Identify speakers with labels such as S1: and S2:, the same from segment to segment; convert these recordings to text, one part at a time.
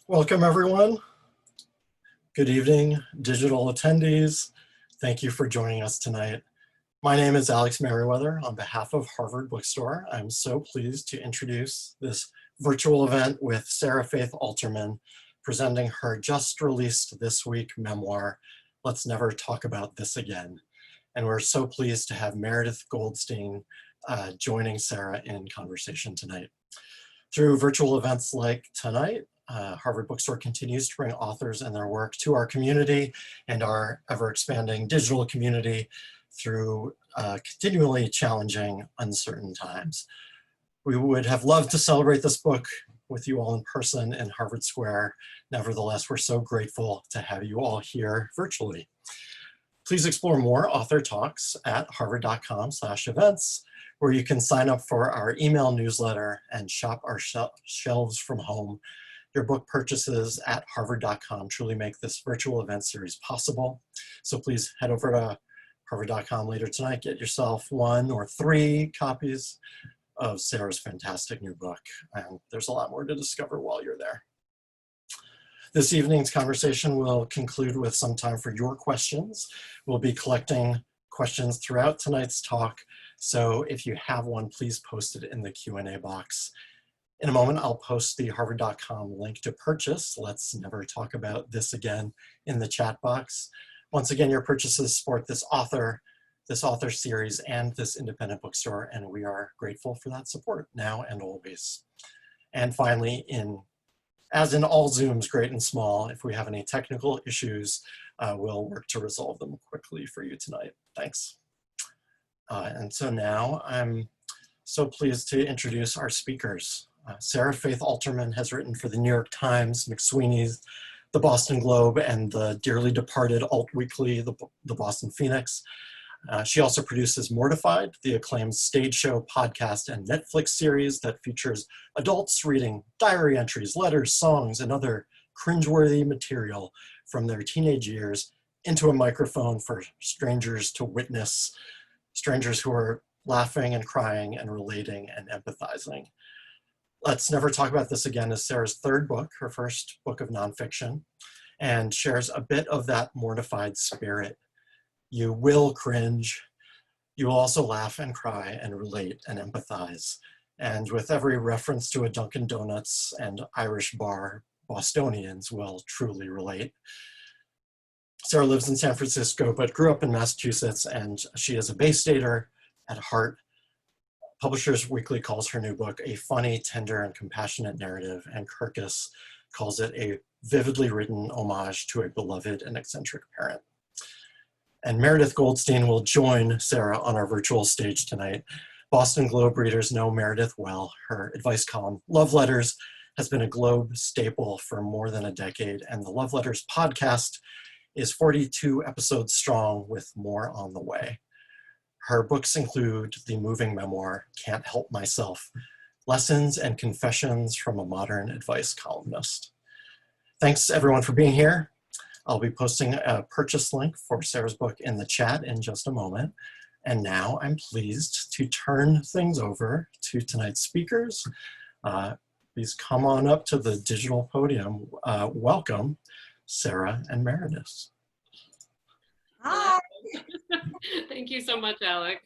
S1: Welcome, everyone. Good evening, digital attendees. Thank you for joining us tonight. My name is Alex Merriweather. On behalf of Harvard Bookstore, I'm so pleased to introduce this virtual event with SARA Faith Alterman, presenting her just released this week memoir, Let's Never Talk About This Again. And we're so pleased to have Meredith Goldstein joining Sarah in conversation tonight. Through virtual events like tonight, Harvard Bookstore continues to bring authors and their work to our community and our ever-expanding digital community through continually challenging, uncertain times. We would have loved to celebrate this book with you all in person in Harvard Square. Nevertheless, we're so grateful to have you all here virtually. Please explore more author talks at harvard.com/events, where you can sign up for our email newsletter and shop our shelves from home. Your book purchases at harvard.com truly make this virtual event series possible. So please head over to harvard.com later tonight, get yourself 1 or 3 copies of Sarah's fantastic new book. And there's a lot more to discover while you're there. This evening's conversation will conclude with some time for your questions. We'll be collecting questions throughout tonight's talk. So if you have one, please post it in the Q&A box. In a moment, I'll post the harvard.com link to purchase Let's Never Talk About This Again in the chat box. Once again, your purchases support this author series and this independent bookstore, and we are grateful for that support now and always. And finally, as in all Zooms, great and small, if we have any technical issues, we'll work to resolve them quickly for you tonight. Thanks. And so now I'm so pleased to introduce our speakers. SARA Faith Alterman has written for the New York Times, McSweeney's, the Boston Globe, and the dearly departed Alt Weekly, the Boston Phoenix. She also produces Mortified, the acclaimed stage show, podcast, and Netflix series that features adults reading diary entries, letters, songs, and other cringeworthy material from their teenage years into a microphone for strangers to witness, strangers who are laughing and crying and relating and empathizing. Let's Never Talk About This Again is Sarah's third book, her first book of nonfiction, and shares a bit of that mortified spirit. You will cringe. You will also laugh and cry and relate and empathize. And with every reference to a Dunkin' Donuts and Irish bar, Bostonians will truly relate. Sarah lives in San Francisco, but grew up in Massachusetts, and she is a Bay Stater at heart. Publishers Weekly calls her new book a funny, tender, and compassionate narrative, and Kirkus calls it a vividly written homage to a beloved and eccentric parent. And Meredith Goldstein will join Sarah on our virtual stage tonight. Boston Globe readers know Meredith well. Her advice column, Love Letters, has been a Globe staple for more than a decade, and the Love Letters podcast is 42 episodes strong with more on the way. Her books include the moving memoir, Can't Help Myself, Lessons and Confessions from a Modern Advice Columnist. Thanks everyone for being here. I'll be posting a purchase link for Sarah's book in the chat in just a moment. And now I'm pleased to turn things over to tonight's speakers. Please come on up to the digital podium. Welcome, Sarah and Meredith.
S2: Hi.
S3: Thank you so much, Alex.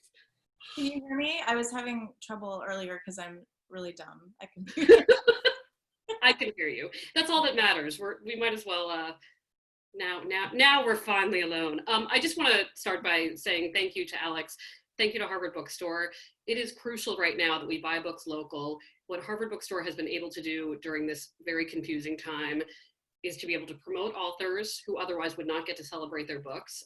S2: Can you hear me? I was having trouble earlier because I'm really dumb. I can hear you.
S3: I can hear you. That's all that matters. We might as well, now we're finally alone. I just want to start by saying thank you to Alex. Thank you to Harvard Bookstore. It is crucial right now that we buy books local. What Harvard Bookstore has been able to do during this very confusing time is to be able to promote authors who otherwise would not get to celebrate their books.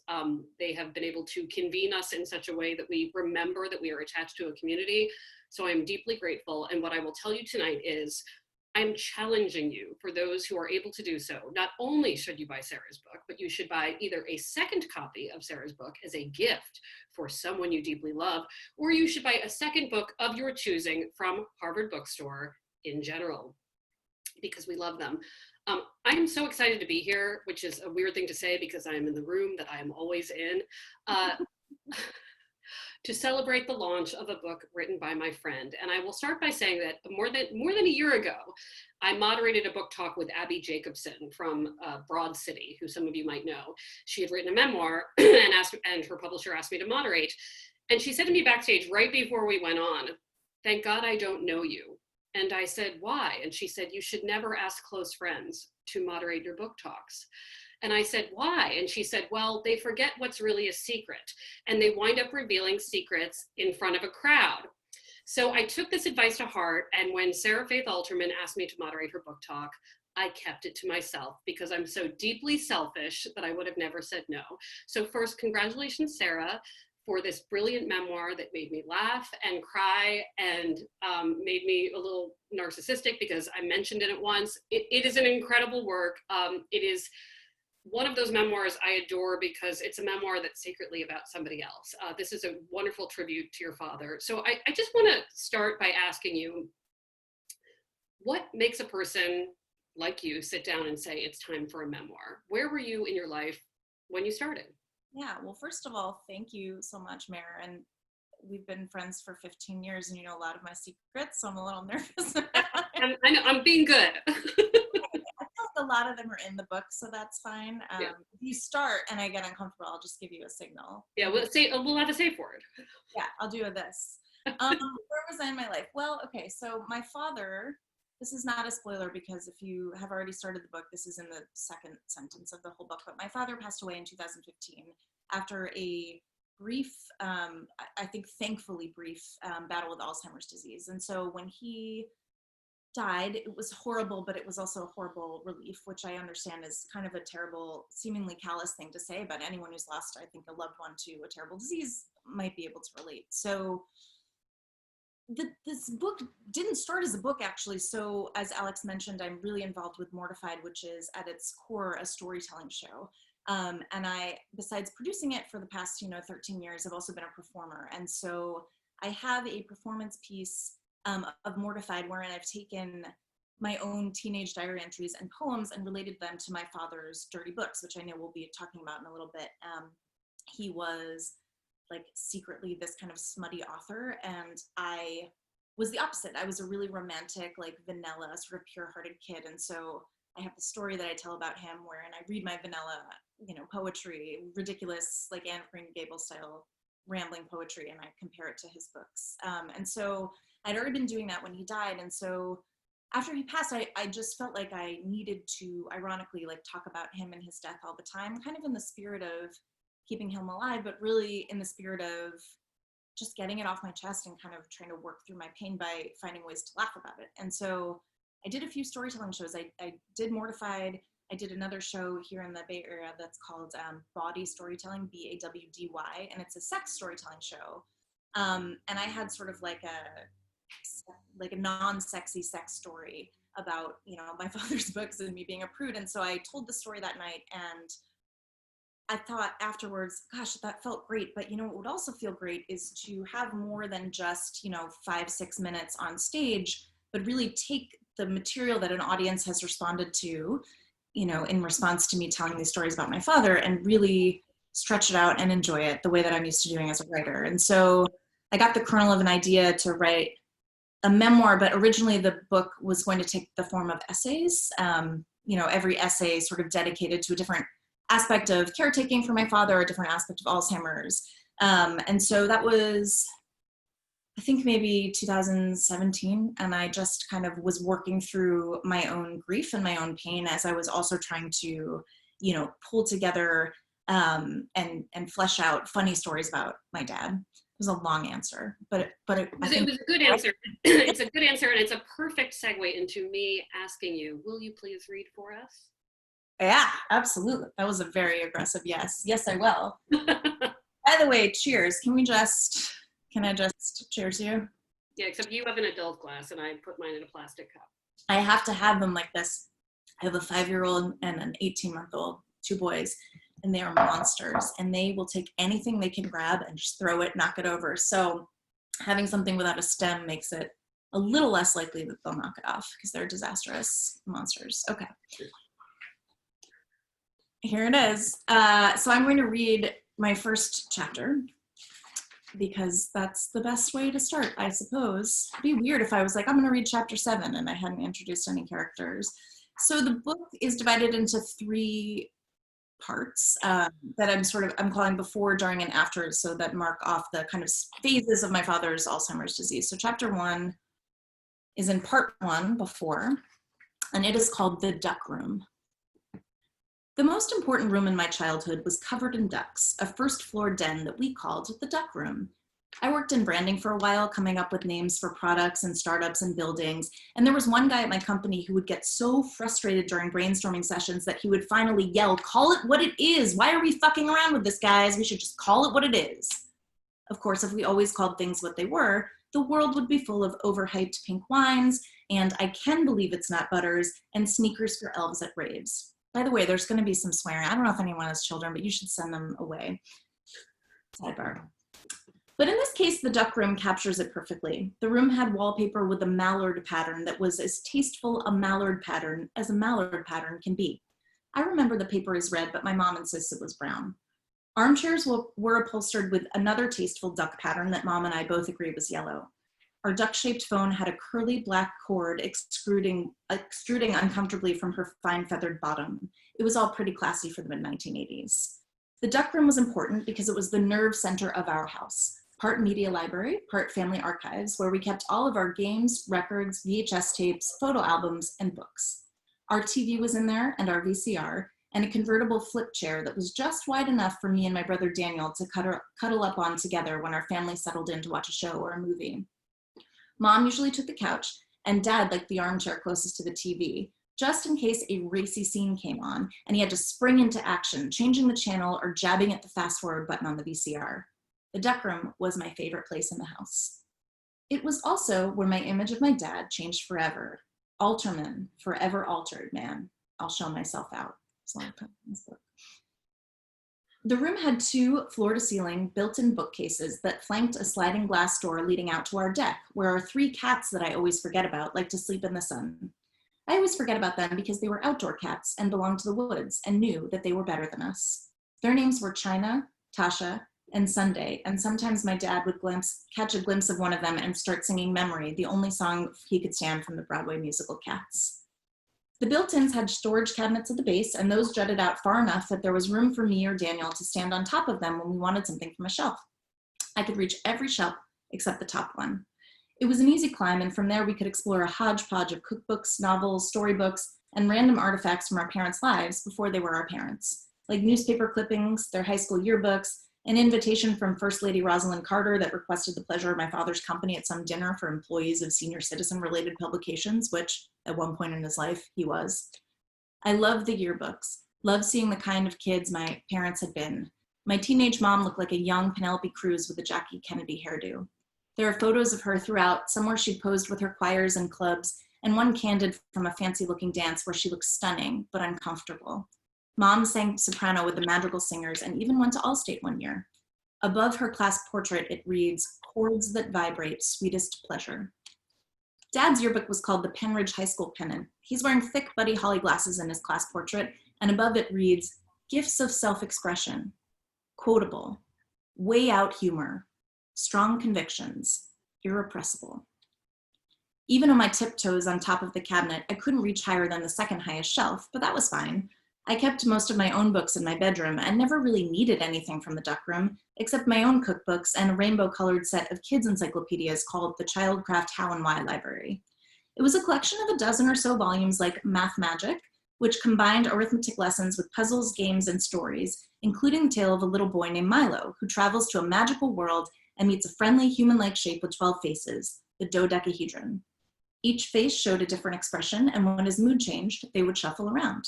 S3: They have been able to convene us in such a way that we remember that we are attached to a community. So I'm deeply grateful. And what I will tell you tonight is I'm challenging you, for those who are able to do so. Not only should you buy Sarah's book, but you should buy either a second copy of Sarah's book as a gift for someone you deeply love, or you should buy a second book of your choosing from Harvard Bookstore in general, because we love them. I am so excited to be here, which is a weird thing to say because I am in the room that I am always in, to celebrate the launch of a book written by my friend. And I will start by saying that more than a year ago, I moderated a book talk with Abby Jacobson from Broad City, who some of you might know. She had written a memoir and her publisher asked me to moderate. And she said to me backstage right before we went on, "Thank God I don't know you." And I said, "Why?" And she said, "You should never ask close friends to moderate your book talks." And I said, "Why?" And she said, "Well, they forget what's really a secret, and they wind up revealing secrets in front of a crowd." So I took this advice to heart, and when SARA Faith Alterman asked me to moderate her book talk, I kept it to myself because I'm so deeply selfish that I would have never said no. So first, congratulations, Sarah, for this brilliant memoir that made me laugh and cry and made me a little narcissistic because I mentioned it once. It is an incredible work. It is one of those memoirs I adore because it's a memoir that's secretly about somebody else. This is a wonderful tribute to your father. So I just want to start by asking you, what makes a person like you sit down and say it's time for a memoir? Where were you in your life when you started?
S2: Yeah, well, first of all, thank you so much, Mare. And we've been friends for 15 years and you know a lot of my secrets, so I'm a little nervous.
S3: I know, I'm being good.
S2: A lot of them are in the book, so that's fine. If you start and I get uncomfortable, I'll just give you a signal.
S3: Yeah, we'll have a safe word.
S2: Yeah, I'll do this. Where was I in my life? Well, okay, so my father, this is not a spoiler because if you have already started the book, this is in the second sentence of the whole book, but my father passed away in 2015 after a brief, I think thankfully brief, battle with Alzheimer's disease. And so when he died, it was horrible, but it was also a horrible relief, which I understand is kind of a terrible, seemingly callous thing to say, but anyone who's lost, I think, a loved one to a terrible disease might be able to relate. So this book didn't start as a book, actually. So as Alex mentioned, I'm really involved with Mortified, which is at its core a storytelling show. And I, besides producing it for the past, 13 years, I've also been a performer. And so I have a performance piece of Mortified, wherein I've taken my own teenage diary entries and poems and related them to my father's dirty books, which I know we'll be talking about in a little bit. He was like secretly this kind of smutty author, and I was the opposite. I was a really romantic, like vanilla, sort of pure-hearted kid, and so I have the story that I tell about him wherein I read my vanilla, poetry, ridiculous, like Anne of Green Gables style rambling poetry, and I compare it to his books. And so I'd already been doing that when he died. And so after he passed, I just felt like I needed to, ironically, like talk about him and his death all the time, kind of in the spirit of keeping him alive, but really in the spirit of just getting it off my chest and kind of trying to work through my pain by finding ways to laugh about it. And so I did a few storytelling shows. I did Mortified. I did another show here in the Bay Area that's called Bawdy Storytelling, BAWDY, and it's a sex storytelling show. And I had sort of like a non-sexy sex story about, my father's books and me being a prude. And so I told the story that night, and I thought afterwards, gosh, that felt great. But what would also feel great is to have more than just, 5-6 minutes on stage, but really take the material that an audience has responded to, in response to me telling these stories about my father, and really stretch it out and enjoy it the way that I'm used to doing as a writer. And so I got the kernel of an idea to write a memoir, but originally the book was going to take the form of essays. Every essay sort of dedicated to a different aspect of caretaking for my father, a different aspect of Alzheimer's. And so that was, I think, maybe 2017. And I just kind of was working through my own grief and my own pain as I was also trying to, pull together and flesh out funny stories about my dad. It was a long answer, but it was
S3: a good answer. It's a good answer, and it's a perfect segue into me asking you, will you please read for us?
S2: Yeah, absolutely. That was a very aggressive yes. Yes, I will. By the way, cheers. Can I just cheers you?
S3: Yeah, except you have an adult glass and I put mine in a plastic cup.
S2: I have to have them like this. I have a 5-year-old and an 18-month-old, 2 boys, and they are monsters, and they will take anything they can grab and just throw it, knock it over. So having something without a stem makes it a little less likely that they'll knock it off because they're disastrous monsters. Okay. Here it is. So I'm going to read my first chapter. because that's the best way to start, I suppose. It'd be weird if I was like, I'm going to read chapter 7 and I hadn't introduced any characters. So the book is divided into 3 parts that I'm calling before, during, and after, so that mark off the kind of phases of my father's Alzheimer's disease. So chapter 1 is in part 1, before, and it is called The Duck Room. The most important room in my childhood was covered in ducks, a first-floor den that we called the Duck Room. I worked in branding for a while, coming up with names for products and startups and buildings, and there was one guy at my company who would get so frustrated during brainstorming sessions that he would finally yell, "Call it what it is! Why are we fucking around with this, guys? We should just call it what it is." Of course, if we always called things what they were, the world would be full of overhyped pink wines, and I can believe it's not butters, and sneakers for elves at raves. By the way, there's going to be some swearing. I don't know if anyone has children, but you should send them away. Sidebar. But in this case, the Duck Room captures it perfectly. The room had wallpaper with a mallard pattern that was as tasteful a mallard pattern as a mallard pattern can be. I remember the paper is red, but my mom insists it was brown. Armchairs were upholstered with another tasteful duck pattern that Mom and I both agree was yellow. Our duck-shaped phone had a curly black cord extruding uncomfortably from her fine feathered bottom. It was all pretty classy for the mid-1980s. The Duck Room was important because it was the nerve center of our house. Part media library, part family archives, where we kept all of our games, records, VHS tapes, photo albums, and books. Our TV was in there, and our VCR, and a convertible flip chair that was just wide enough for me and my brother Daniel to cuddle up on together when our family settled in to watch a show or a movie. Mom usually took the couch, and Dad liked the armchair closest to the TV, just in case a racy scene came on and he had to spring into action, changing the channel or jabbing at the fast-forward button on the VCR. The Duck Room was my favorite place in the house. It was also where my image of my dad changed forever. Alterman, forever altered, man. I'll show myself out. The room had 2 floor-to-ceiling built-in bookcases that flanked a sliding glass door leading out to our deck, where our 3 cats that I always forget about like to sleep in the sun. I always forget about them because they were outdoor cats and belonged to the woods and knew that they were better than us. Their names were China, Tasha, and Sunday, and sometimes my dad would catch a glimpse of one of them and start singing Memory, the only song he could stand from the Broadway musical Cats. The built-ins had storage cabinets at the base, and those jutted out far enough that there was room for me or Daniel to stand on top of them when we wanted something from a shelf. I could reach every shelf except the top one. It was an easy climb, and from there we could explore a hodgepodge of cookbooks, novels, storybooks, and random artifacts from our parents' lives before they were our parents, like newspaper clippings, their high school yearbooks, an invitation from First Lady Rosalind Carter that requested the pleasure of my father's company at some dinner for employees of senior citizen-related publications, which, at one point in his life, he was. I loved the yearbooks, loved seeing the kind of kids my parents had been. My teenage mom looked like a young Penelope Cruz with a Jackie Kennedy hairdo. There are photos of her throughout, some where she posed with her choirs and clubs, and one candid from a fancy-looking dance where she looked stunning, but uncomfortable. Mom sang soprano with the Madrigal Singers and even went to Allstate one year. Above her class portrait, it reads, "Chords that vibrate, sweetest pleasure." Dad's yearbook was called the Penridge High School Pennant. He's wearing thick Buddy Holly glasses in his class portrait, and above it reads, "Gifts of self-expression, quotable, way out humor, strong convictions, irrepressible." Even on my tiptoes on top of the cabinet, I couldn't reach higher than the second highest shelf, but that was fine. I kept most of my own books in my bedroom and never really needed anything from the Duck Room, except my own cookbooks and a rainbow-colored set of kids' encyclopedias called the Childcraft How and Why Library. It was a collection of a dozen or so volumes like Math Magic, which combined arithmetic lessons with puzzles, games, and stories, including the tale of a little boy named Milo, who travels to a magical world and meets a friendly human-like shape with 12 faces, the dodecahedron. Each face showed a different expression, and when his mood changed, they would shuffle around.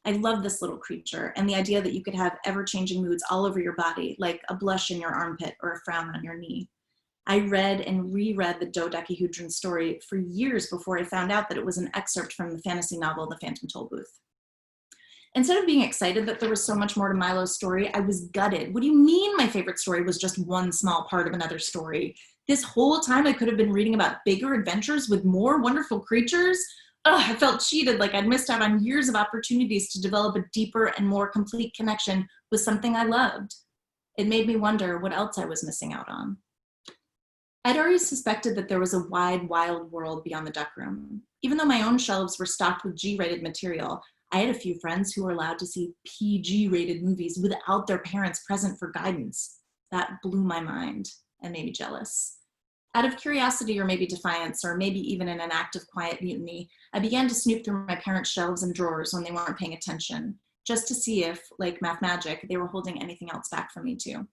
S2: I loved this little creature and the idea that you could have ever-changing moods all over your body, like a blush in your armpit or a frown on your knee. I read and reread the dodecahedron story for years before I found out that it was an excerpt from the fantasy novel The Phantom Tollbooth. Instead of being excited that there was so much more to Milo's story, I was gutted. What do you mean my favorite story was just one small part of another story? This whole time I could have been reading about bigger adventures with more wonderful creatures? Ugh, I felt cheated, like I'd missed out on years of opportunities to develop a deeper and more complete connection with something I loved. It made me wonder what else I was missing out on. I'd already suspected that there was a wide, wild world beyond the duck room. Even though my own shelves were stocked with G-rated material, I had a few friends who were allowed to see PG-rated movies without their parents present for guidance. That blew my mind and made me jealous. Out of curiosity or maybe defiance, or maybe even in an act of quiet mutiny, I began to snoop through my parents' shelves and drawers when they weren't paying attention, just to see if, like math magic, they were holding anything else back from me too.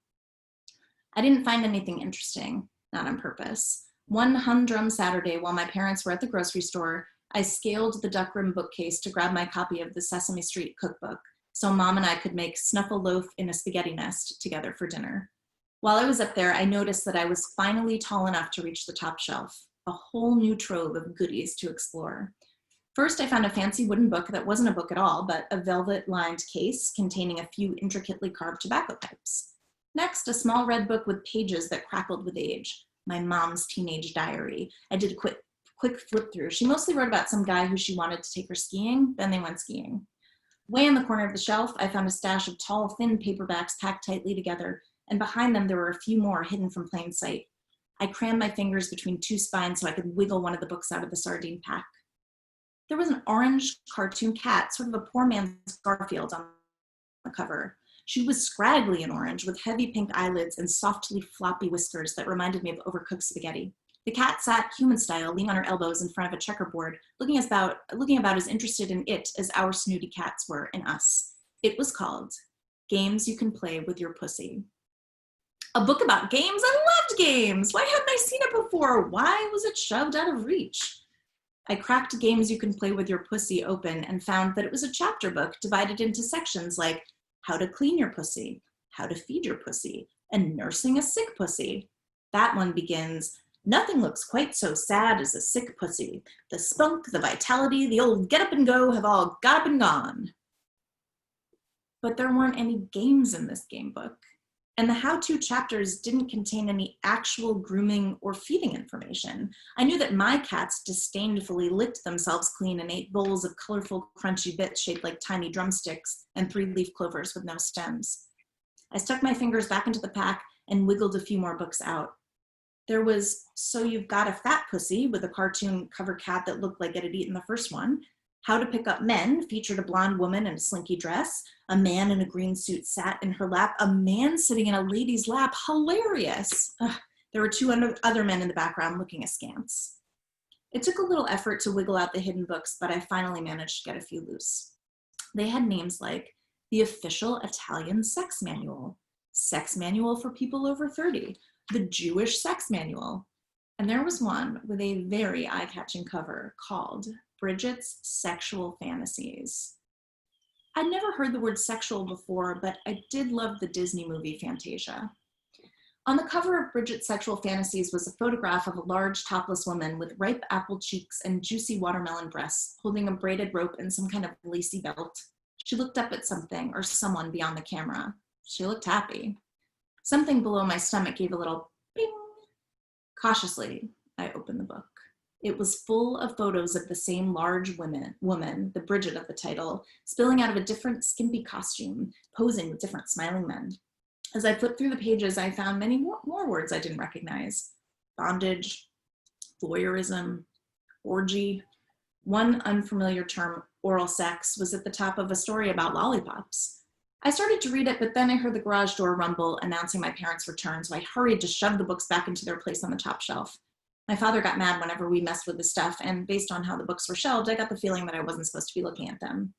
S2: I didn't find anything interesting, not on purpose. One humdrum Saturday, while my parents were at the grocery store, I scaled the duck room bookcase to grab my copy of the Sesame Street cookbook, so Mom and I could make snuffle loaf in a spaghetti nest together for dinner. While I was up there, I noticed that I was finally tall enough to reach the top shelf, a whole new trove of goodies to explore. First, I found a fancy wooden book that wasn't a book at all, but a velvet-lined case containing a few intricately carved tobacco pipes. Next, a small red book with pages that crackled with age, my mom's teenage diary. I did a quick flip through. She mostly wrote about some guy who she wanted to take her skiing, then they went skiing. Way in the corner of the shelf, I found a stash of tall, thin paperbacks packed tightly together, and behind them there were a few more hidden from plain sight. I crammed my fingers between two spines so I could wiggle one of the books out of the sardine pack. There was an orange cartoon cat, sort of a poor man's Garfield on the cover. She was scraggly and orange with heavy pink eyelids and softly floppy whiskers that reminded me of overcooked spaghetti. The cat sat human style, leaning on her elbows in front of a checkerboard, looking about as interested in it as our snooty cats were in us. It was called Games You Can Play With Your Pussy. A book about games? I loved games! Why hadn't I seen it before? Why was it shoved out of reach? I cracked Games You Can Play With Your Pussy open and found that it was a chapter book divided into sections like how to clean your pussy, how to feed your pussy, and nursing a sick pussy. That one begins, nothing looks quite so sad as a sick pussy. The spunk, the vitality, the old get up and go have all got up and gone. But there weren't any games in this game book. And the how-to chapters didn't contain any actual grooming or feeding information. I knew that my cats disdainfully licked themselves clean and ate bowls of colorful, crunchy bits shaped like tiny drumsticks and 3-leaf clovers with no stems. I stuck my fingers back into the pack and wiggled a few more books out. There was So You've Got a Fat Pussy with a cartoon cover cat that looked like it had eaten the first one. How to Pick Up Men featured a blonde woman in a slinky dress. A man in a green suit sat in her lap. A man sitting in a lady's lap. Hilarious. Ugh, there were 2 other men in the background looking askance. It took a little effort to wiggle out the hidden books, but I finally managed to get a few loose. They had names like The Official Italian Sex Manual, Sex Manual for People Over 30, The Jewish Sex Manual, and there was one with a very eye-catching cover called Bridget's Sexual Fantasies. I'd never heard the word sexual before, but I did love the Disney movie Fantasia. On the cover of Bridget's Sexual Fantasies was a photograph of a large topless woman with ripe apple cheeks and juicy watermelon breasts, holding a braided rope and some kind of lacy belt. She looked up at something or someone beyond the camera. She looked happy. Something below my stomach gave a little ping. Cautiously, I opened the book. It was full of photos of the same large woman, the Bridget of the title, spilling out of a different skimpy costume, posing with different smiling men. As I flipped through the pages, I found many more words I didn't recognize. Bondage, voyeurism, orgy. One unfamiliar term, oral sex, was at the top of a story about lollipops. I started to read it, but then I heard the garage door rumble announcing my parents' return, so I hurried to shove the books back into their place on the top shelf. My father got mad whenever we messed with the stuff, and based on how the books were shelved, I got the feeling that I wasn't supposed to be looking at them.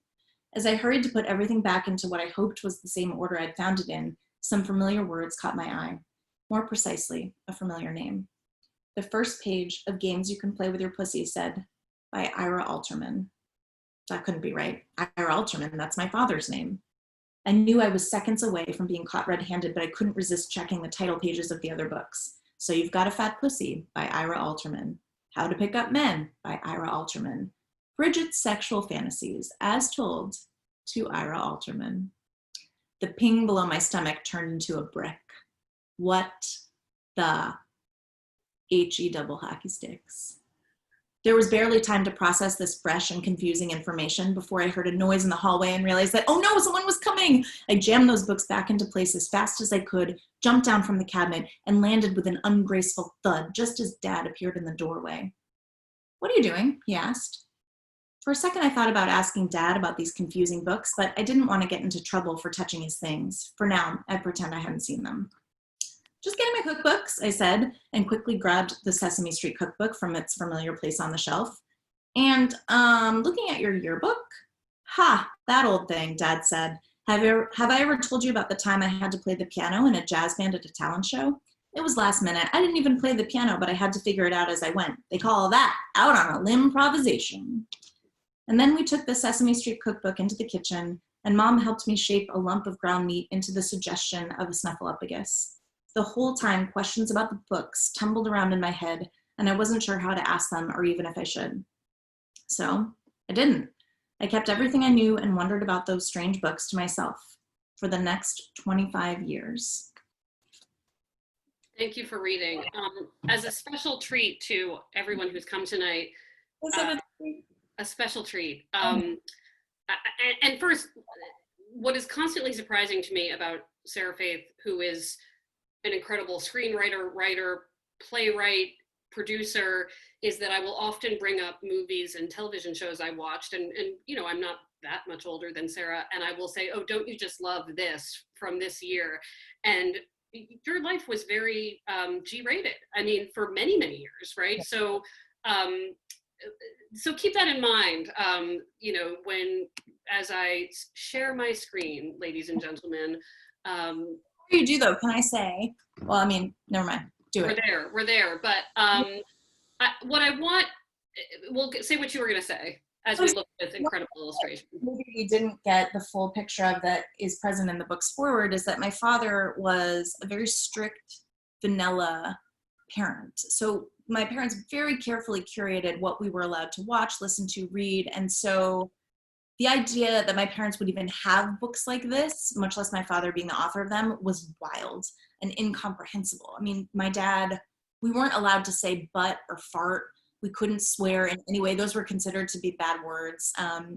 S2: As I hurried to put everything back into what I hoped was the same order I'd found it in, some familiar words caught my ie. More precisely, a familiar name. The first page of Games You Can Play With Your Pussy said, by Ira Alterman. That couldn't be right. Ira Alterman, that's my father's name. I knew I was seconds away from being caught red-handed, but I couldn't resist checking the title pages of the other books. So You've Got a Fat Pussy by Ira Alterman. How to Pick Up Men by Ira Alterman. Bridget's Sexual Fantasies, as told to Ira Alterman. The ping below my stomach turned into a brick. What the H-E double hockey sticks. There was barely time to process this fresh and confusing information before I heard a noise in the hallway and realized that, oh no, someone was coming. I jammed those books back into place as fast as I could, jumped down from the cabinet, and landed with an ungraceful thud just as Dad appeared in the doorway. "What are you doing?" he asked. For a second, I thought about asking Dad about these confusing books, but I didn't want to get into trouble for touching his things. For now, I'd pretend I hadn't seen them. "Just getting my cookbooks," I said, and quickly grabbed the Sesame Street cookbook from its familiar place on the shelf. "And, looking at your yearbook?" "Ha, that old thing," Dad said. Have I ever told you about the time I had to play the piano in a jazz band at a talent show? It was last minute. I didn't even play the piano, but I had to figure it out as I went. They call that out on a limb improvisation." And then we took the Sesame Street cookbook into the kitchen, and Mom helped me shape a lump of ground meat into the suggestion of a snuffleupagus. The whole time, questions about the books tumbled around in my head, and I wasn't sure how to ask them or even if I should. So I didn't. I kept everything I knew and wondered about those strange books to myself for the next 25 years.
S3: Thank you for reading. As a special treat to everyone who's come tonight, a special treat. And first, what is constantly surprising to me about Sarah Faith, who is an incredible screenwriter, writer, playwright, producer, is that I will often bring up movies and television shows I watched, and you know, I'm not that much older than Sarah, and I will say, oh, don't you just love this from this year? And your life was very G-rated. I mean, for many, many years, right? So keep that in mind, you know, as I share my screen, ladies and gentlemen.
S2: Before you do though, can I say, well, I mean, never mind, do it.
S3: We're there, but what I want, we'll say what you were gonna say as we look at this incredible illustration.
S2: Maybe we didn't get the full picture of that is present in the book's forward, is that my father was a very strict, vanilla parent. So my parents very carefully curated what we were allowed to watch, listen to, read. And so the idea that my parents would even have books like this, much less my father being the author of them, was wild and incomprehensible. I mean, my dad, we weren't allowed to say butt or fart. We couldn't swear in any way. Those were considered to be bad words.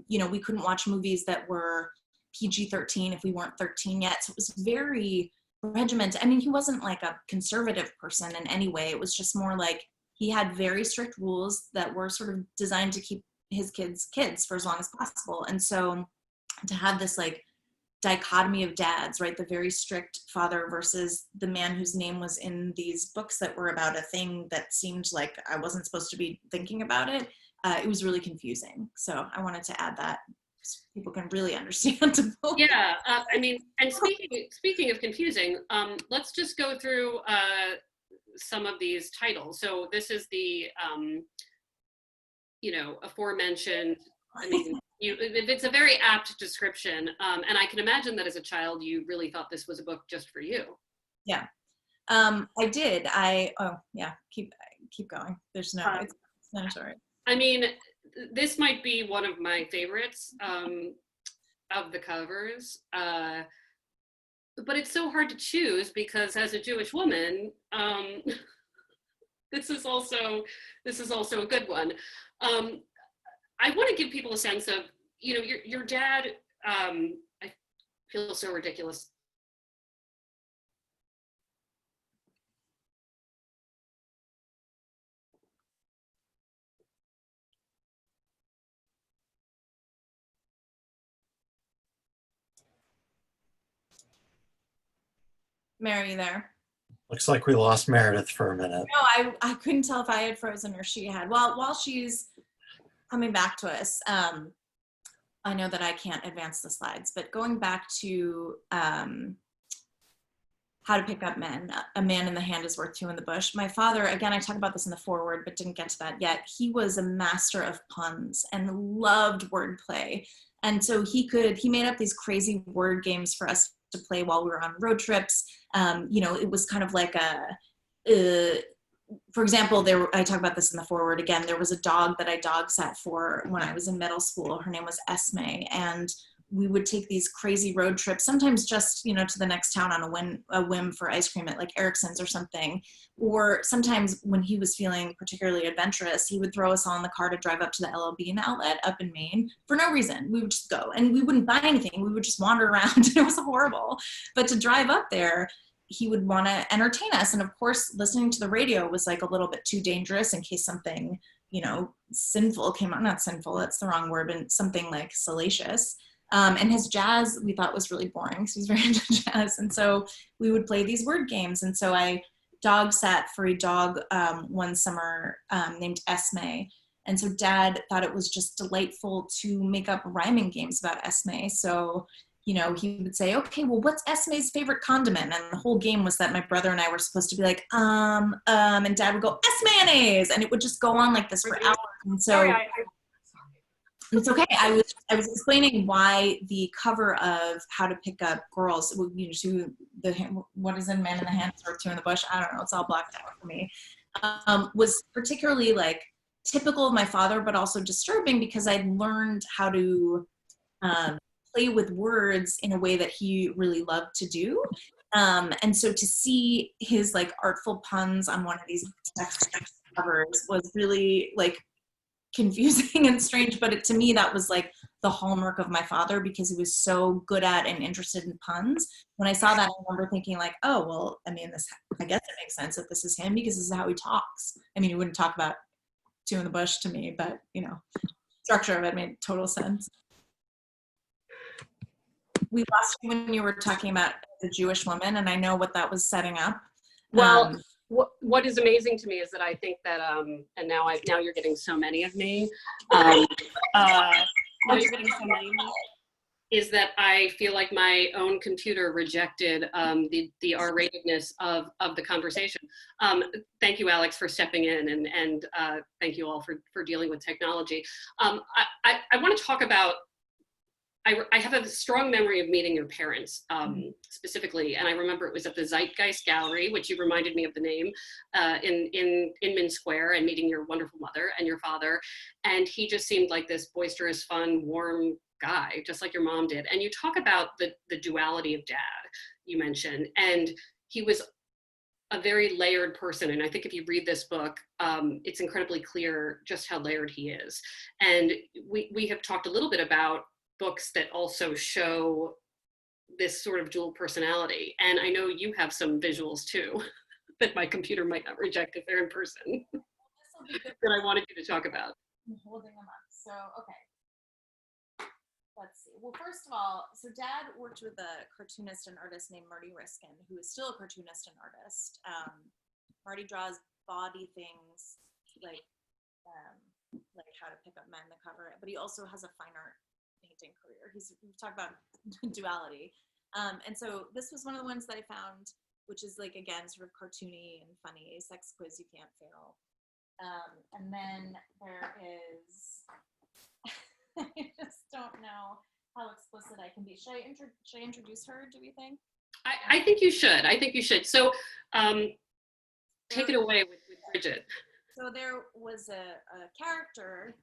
S2: You know, we couldn't watch movies that were PG-13 if we weren't 13 yet. So it was very regimented. I mean, he wasn't like a conservative person in any way. It was just more like he had very strict rules that were sort of designed to keep his kids for as long as possible. And so to have this like dichotomy of dads, right? The very strict father versus the man whose name was in these books that were about a thing that seemed like I wasn't supposed to be thinking about it. It was really confusing. So I wanted to add that so people can really understand.
S3: Yeah, I mean, and speaking of confusing, let's just go through some of these titles. So this is the, you know, aforementioned, I mean, it's a very apt description. And I can imagine that as a child, you really thought this was a book just for you.
S2: Yeah, I did. Oh yeah, keep going. There's no, it's no story.
S3: I mean, this might be one of my favorites of the covers. But it's so hard to choose because as a Jewish woman, this is also a good one. I want to give people a sense of, you know, your dad, I feel so ridiculous.
S2: Mary, you there?
S1: Looks like we lost Meredith for a minute.
S2: No, I couldn't tell if I had frozen or she had. Well, while she's coming back to us, I know that I can't advance the slides, but going back to How to Pick Up Men, A Man in the Hand is Worth Two in the Bush. My father, again, I talk about this in the foreword, but didn't get to that yet. He was a master of puns and loved wordplay. And so he made up these crazy word games for us to play while we were on road trips. You know, it was kind of like for example, I talk about this in the foreword again, there was a dog that I dog sat for when I was in middle school. Her name was Esme. And we would take these crazy road trips, sometimes just, you know, to the next town on a whim for ice cream at like Erickson's or something. Or sometimes when he was feeling particularly adventurous, he would throw us all in the car to drive up to the LL Bean outlet up in Maine for no reason. We would just go and we wouldn't buy anything. We would just wander around. It was horrible. But to drive up there, he would want to entertain us. And of course, listening to the radio was like a little bit too dangerous in case something, you know, sinful came out. Not sinful, that's the wrong word, but something like salacious. And his jazz we thought was really boring. So he's very into jazz. And so we would play these word games. And so I dog sat for a dog one summer named Esme. And so Dad thought it was just delightful to make up rhyming games about Esme. So, you know, he would say, okay, well, what's Esme's favorite condiment? And the whole game was that my brother and I were supposed to be like, and Dad would go, mayonnaise. And it would just go on like this for hours. And so
S3: Sorry,
S2: it's okay. I was explaining why the cover of How to Pick Up Girls, you know, what is in Man in the Hand or Two in the Bush? I don't know. It's all blacked out for me. Was particularly like typical of my father, but also disturbing because I'd learned how to play with words in a way that he really loved to do. And so to see his like artful puns on one of these text covers was really like confusing and strange, but to me that was like the hallmark of my father because he was so good at and interested in puns. When I saw that, I remember thinking like, oh, well, I mean, I guess it makes sense that this is him because this is how he talks. I mean, he wouldn't talk about Two in the Bush to me, but you know, structure of it made total sense. We lost you when you were talking about the Jewish woman, and I know what that was setting up.
S3: Well, what is amazing to me is that I think that, and now you're getting so many of me. Now you're getting so many of me. Is that I feel like my own computer rejected the R-ratedness of the conversation. Thank you, Alex, for stepping in, and thank you all for dealing with technology. I want to talk about. I have a strong memory of meeting your parents specifically, and I remember it was at the Zeitgeist Gallery, which you reminded me of the name, in Inman Square, and meeting your wonderful mother and your father. And he just seemed like this boisterous, fun, warm guy, just like your mom did. And you talk about the duality of Dad, you mentioned, and he was a very layered person. And I think if you read this book, it's incredibly clear just how layered he is. And we have talked a little bit about books that also show this sort of dual personality. And I know you have some visuals too that my computer might not reject if they're in person that I wanted you to talk about.
S2: I'm holding them up. So, okay. Let's see. Well, first of all, so Dad worked with a cartoonist and artist named Marty Riskin, who is still a cartoonist and artist. Marty draws bawdy things like How to Pick Up Men, the cover, but he also has a fine art painting career. We've talked about duality. And so this was one of the ones that I found, which is like, again, sort of cartoony and funny, sex quiz you can't fail. And then there is, I just don't know how explicit I can be. Should I introduce her, do we think?
S3: I think you should. So take it away with Bridget.
S2: So there was a character.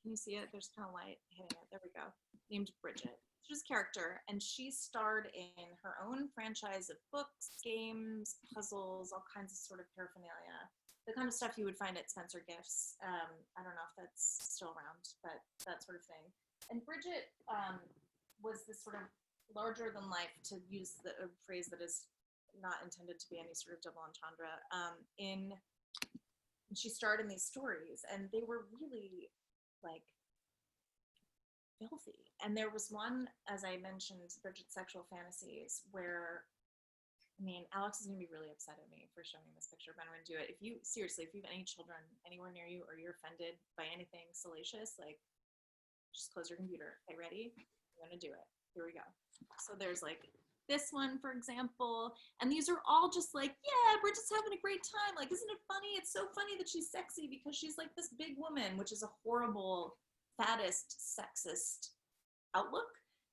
S2: Can you see it? There's kind of light hitting it. There we go. Named Bridget. She's a character, and she starred in her own franchise of books, games, puzzles, all kinds of sort of paraphernalia. The kind of stuff you would find at Spencer Gifts. I don't know if that's still around, but that sort of thing. And Bridget was this sort of larger than life, to use a phrase that is not intended to be any sort of double entendre. She starred in these stories, and they were really like filthy. And there was one, as I mentioned, Bridget's Sexual Fantasies, where, I mean, Alex is gonna be really upset at me for showing this picture, but I'm gonna do it. If you have any children anywhere near you, or you're offended by anything salacious, like, just close your computer. Okay, ready? I'm gonna do it. Here we go. So there's like this one, for example, and these are all just like, yeah, Bridget's having a great time. Like, isn't it funny? It's so funny that she's sexy because she's like this big woman, which is a horrible, fattest, sexist outlook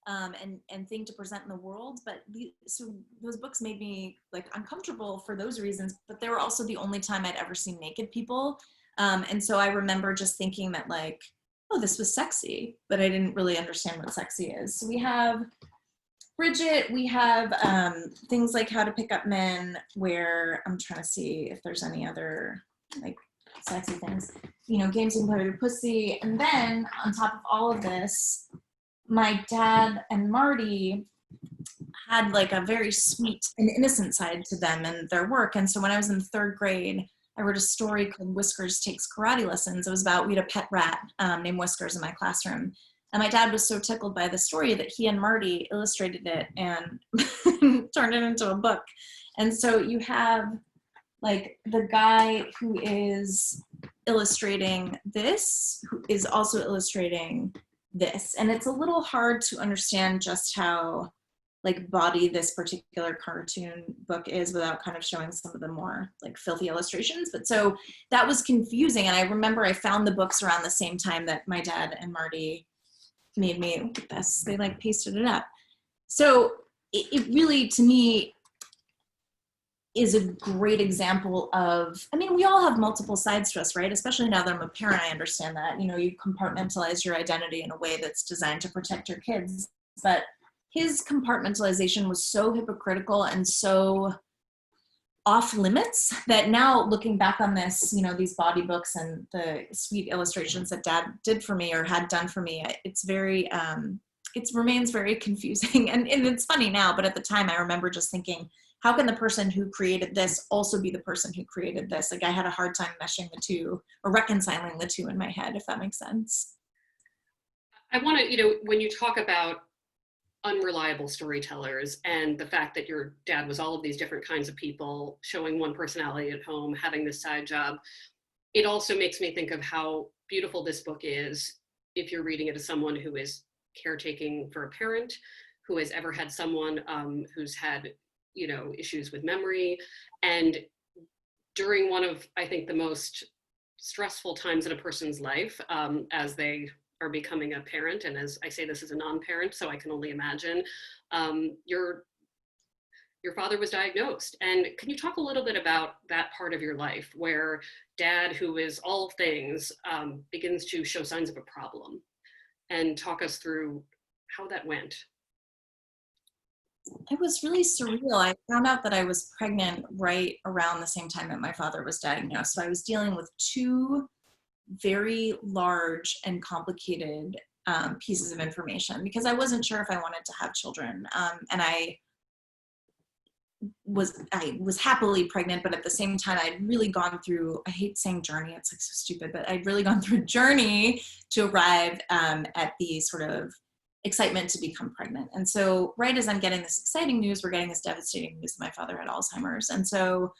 S2: and thing to present in the world. But so those books made me like uncomfortable for those reasons, but they were also the only time I'd ever seen naked people. And so I remember just thinking that like, oh, this was sexy, but I didn't really understand what sexy is. So we have Bridget, we have things like How to Pick Up Men, where I'm trying to see if there's any other like sexy things, you know, games you can play with your pussy. And then on top of all of this, my dad and Marty had like a very sweet and innocent side to them and their work. And so when I was in third grade, I wrote a story called Whiskers Takes Karate Lessons. It was about, we had a pet rat named Whiskers in my classroom. And my dad was so tickled by the story that he and Marty illustrated it and turned it into a book. And so you have like the guy who is illustrating this, who is also illustrating this. And it's a little hard to understand just how like body this particular cartoon book is without kind of showing some of the more like filthy illustrations. But so that was confusing. And I remember I found the books around the same time that my dad and Marty made me, look at this, they like pasted it up. So it really, to me, is a great example of, I mean, we all have multiple sides to us, right? Especially now that I'm a parent, I understand that, you know, you compartmentalize your identity in a way that's designed to protect your kids. But his compartmentalization was so hypocritical and so off limits that now looking back on this, you know, these body books and the sweet illustrations that dad did for me or had done for me, it's very, it remains very confusing. And it's funny now, but at the time I remember just thinking, how can the person who created this also be the person who created this? Like I had a hard time meshing the two or reconciling the two in my head, if that makes sense.
S3: I want to, you know, when you talk about unreliable storytellers and the fact that your dad was all of these different kinds of people, showing one personality at home, having this side job, it also makes me think of how beautiful this book is if you're reading it as someone who is caretaking for a parent, who has ever had someone who's had, you know, issues with memory. And during one of, I think, the most stressful times in a person's life, as they are becoming a parent, and as I say this as a non-parent, so I can only imagine, your father was diagnosed. And can you talk a little bit about that part of your life where dad, who is all things, begins to show signs of a problem, and talk us through how that went?
S2: It was really surreal. I found out that I was pregnant right around the same time that my father was diagnosed. So I was dealing with two very large and complicated pieces of information because I wasn't sure if I wanted to have children. And I was happily pregnant, but at the same time, I'd really gone through, I hate saying journey, it's like so stupid, but I'd really gone through a journey to arrive at the sort of excitement to become pregnant. And so right as I'm getting this exciting news, we're getting this devastating news that my father had Alzheimer's. And so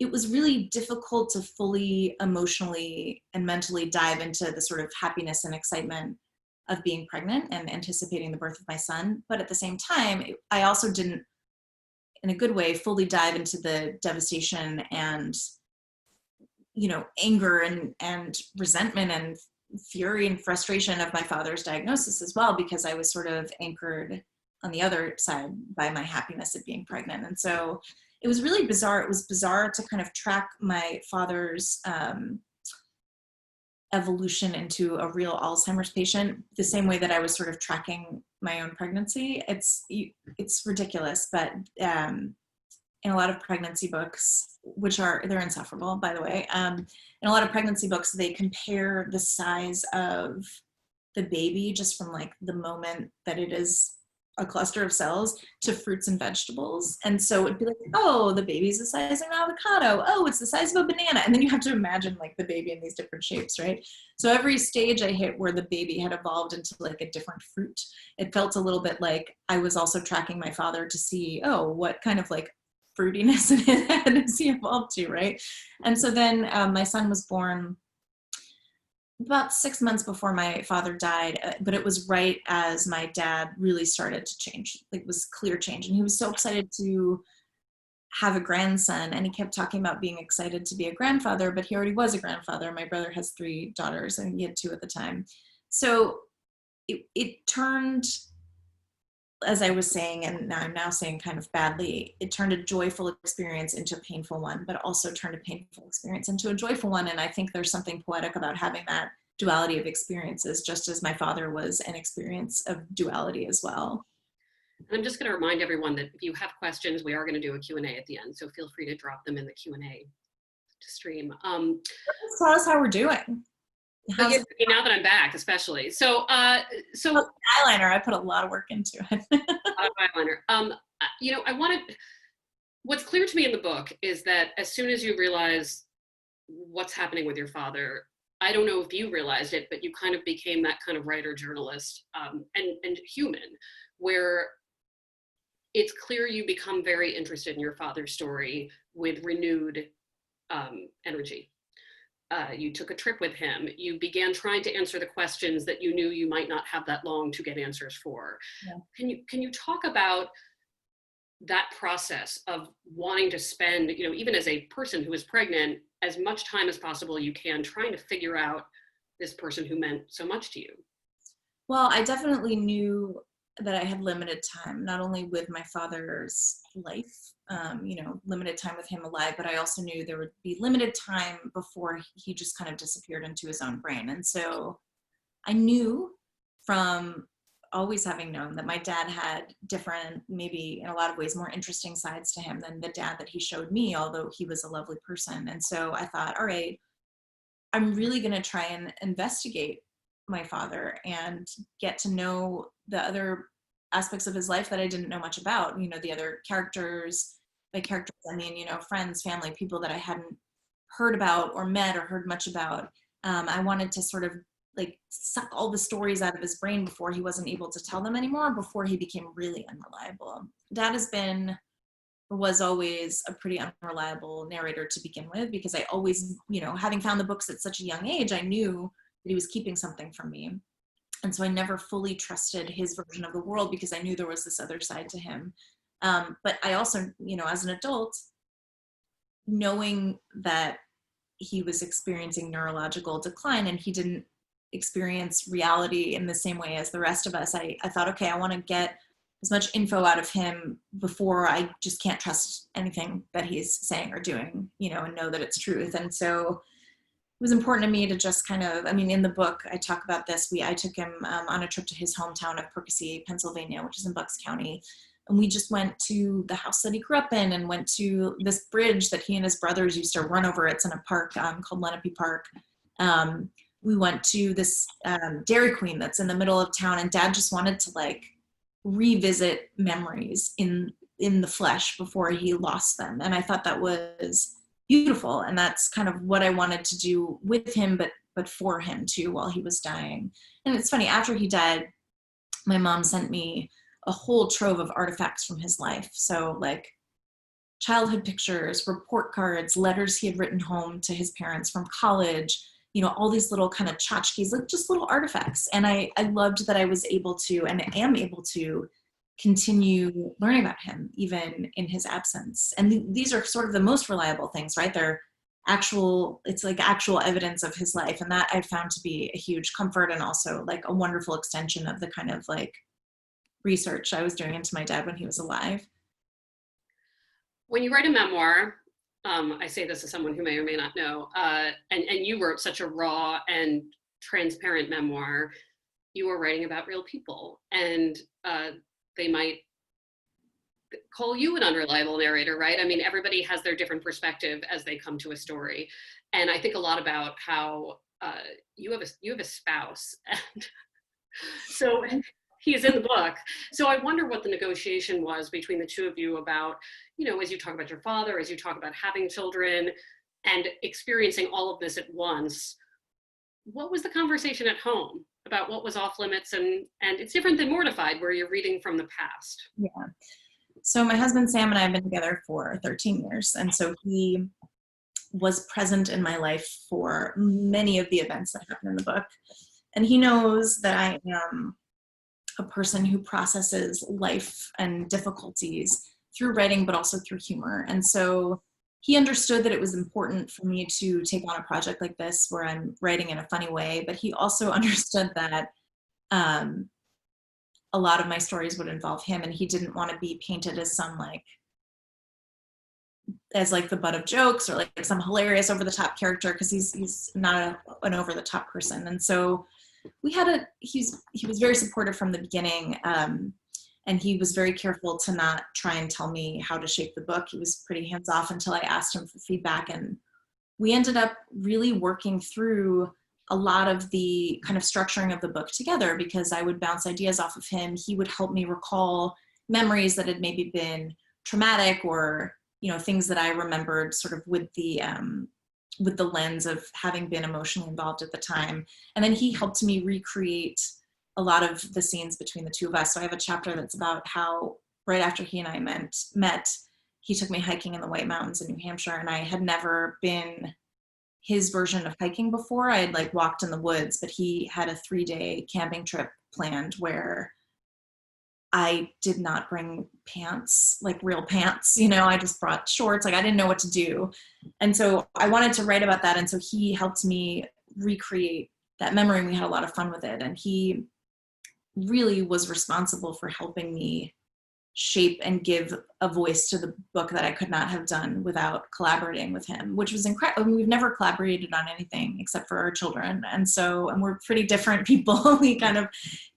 S2: it was really difficult to fully emotionally and mentally dive into the sort of happiness and excitement of being pregnant and anticipating the birth of my son. But at the same time, I also didn't, in a good way, fully dive into the devastation and, you know, anger and resentment and fury and frustration of my father's diagnosis as well, because I was sort of anchored on the other side by my happiness at being pregnant. And so it was really bizarre. It was bizarre to kind of track my father's evolution into a real Alzheimer's patient, the same way that I was sort of tracking my own pregnancy. It's ridiculous, but in a lot of pregnancy books, they're insufferable, by the way. In a lot of pregnancy books, they compare the size of the baby just from like the moment that it is a cluster of cells to fruits and vegetables. And so it'd be like, oh, the baby's the size of an avocado. Oh, it's the size of a banana. And then you have to imagine like the baby in these different shapes, right? So every stage I hit where the baby had evolved into like a different fruit, it felt a little bit like I was also tracking my father to see, oh, what kind of like fruitiness has he evolved to, right? And so then my son was born about 6 months before my father died, but it was right as my dad really started to change. It was clear change. And he was so excited to have a grandson, and he kept talking about being excited to be a grandfather, but he already was a grandfather. My brother has 3 daughters, and he had 2 at the time. So it turned, as I was saying, and now I'm now saying kind of badly, it turned a joyful experience into a painful one, but also turned a painful experience into a joyful one. And I think there's something poetic about having that duality of experiences, just as my father was an experience of duality as well.
S3: And I'm just going to remind everyone that if you have questions, we are going to do a Q&A at the end. So feel free to drop them in the Q&A to stream.
S2: Tell us how we're doing.
S3: But yeah, now that I'm back, especially. So
S2: eyeliner, I put a lot of work into it.
S3: Eyeliner. You know, what's clear to me in the book is that as soon as you realize what's happening with your father, I don't know if you realized it, but you kind of became that kind of writer, journalist, and human, where it's clear you become very interested in your father's story with renewed energy. You took a trip with him. You began trying to answer the questions that you knew you might not have that long to get answers for. Yeah. Can you talk about that process of wanting to spend, you know, even as a person who is pregnant, as much time as possible you can trying to figure out this person who meant so much to you?
S2: Well, I definitely knew that I had limited time, not only with my father's life, you know, limited time with him alive, but I also knew there would be limited time before he just kind of disappeared into his own brain. And so I knew from always having known that my dad had different, maybe in a lot of ways, more interesting sides to him than the dad that he showed me, although he was a lovely person. And so I thought, all right, I'm really going to try and investigate my father and get to know the other aspects of his life that I didn't know much about, you know, the other characters. By characters, I mean, you know, friends, family, people that I hadn't heard about or met or heard much about. I wanted to sort of like suck all the stories out of his brain before he wasn't able to tell them anymore, before he became really unreliable. Dad was always a pretty unreliable narrator to begin with, because I always, you know, having found the books at such a young age, I knew that he was keeping something from me. And so I never fully trusted his version of the world because I knew there was this other side to him. But I also, you know, as an adult, knowing that he was experiencing neurological decline and he didn't experience reality in the same way as the rest of us, I thought, okay, I want to get as much info out of him before I just can't trust anything that he's saying or doing, you know, and know that it's truth. And so it was important to me to just kind of, I mean, in the book, I talk about this. I took him on a trip to his hometown of Percy, Pennsylvania, which is in Bucks County. And we just went to the house that he grew up in and went to this bridge that he and his brothers used to run over. It's in a park called Lenape Park. We went to this Dairy Queen that's in the middle of town, and Dad just wanted to like revisit memories in the flesh before he lost them. And I thought that was beautiful. And that's kind of what I wanted to do with him, but for him too, while he was dying. And it's funny, after he died, my mom sent me a whole trove of artifacts from his life. So like childhood pictures, report cards, letters he had written home to his parents from college, you know, all these little kind of tchotchkes, like just little artifacts. And I loved that I was able to, and am able to, continue learning about him even in his absence. And these are sort of the most reliable things, right? They're it's like actual evidence of his life. And that I found to be a huge comfort, and also like a wonderful extension of the kind of like research I was doing into my dad when he was alive.
S3: When you write a memoir, I say this as someone who may or may not know, and you wrote such a raw and transparent memoir, you were writing about real people, and they might call you an unreliable narrator, right? I mean, everybody has their different perspective as they come to a story. And I think a lot about how you have a spouse. And so he is in the book. So I wonder what the negotiation was between the two of you about, you know, as you talk about your father, as you talk about having children and experiencing all of this at once, what was the conversation at home about what was off limits? And it's different than Mortified, where you're reading from the past.
S2: Yeah. So my husband, Sam, and I have been together for 13 years. And so he was present in my life for many of the events that happen in the book. And he knows that I am a person who processes life and difficulties through writing, but also through humor. And so he understood that it was important for me to take on a project like this where I'm writing in a funny way, but he also understood that a lot of my stories would involve him, and he didn't want to be painted as some like as like the butt of jokes or like some hilarious over the top character, because he's not an over the top person. And so he was very supportive from the beginning. And he was very careful to not try and tell me how to shape the book. He was pretty hands off until I asked him for feedback. And we ended up really working through a lot of the kind of structuring of the book together, because I would bounce ideas off of him. He would help me recall memories that had maybe been traumatic, or, you know, things that I remembered sort of with the lens of having been emotionally involved at the time. And then he helped me recreate a lot of the scenes between the two of us. So I have a chapter that's about how right after he and I met, he took me hiking in the White Mountains in New Hampshire, and I had never been his version of hiking before. I had like walked in the woods, but he had a 3-day camping trip planned where I did not bring pants, like real pants, you know, I just brought shorts. Like I didn't know what to do. And so I wanted to write about that. And so he helped me recreate that memory, and we had a lot of fun with it. And he really was responsible for helping me shape and give a voice to the book that I could not have done without collaborating with him, which was incredible. I mean, we've never collaborated on anything except for our children. And we're pretty different people. We kind of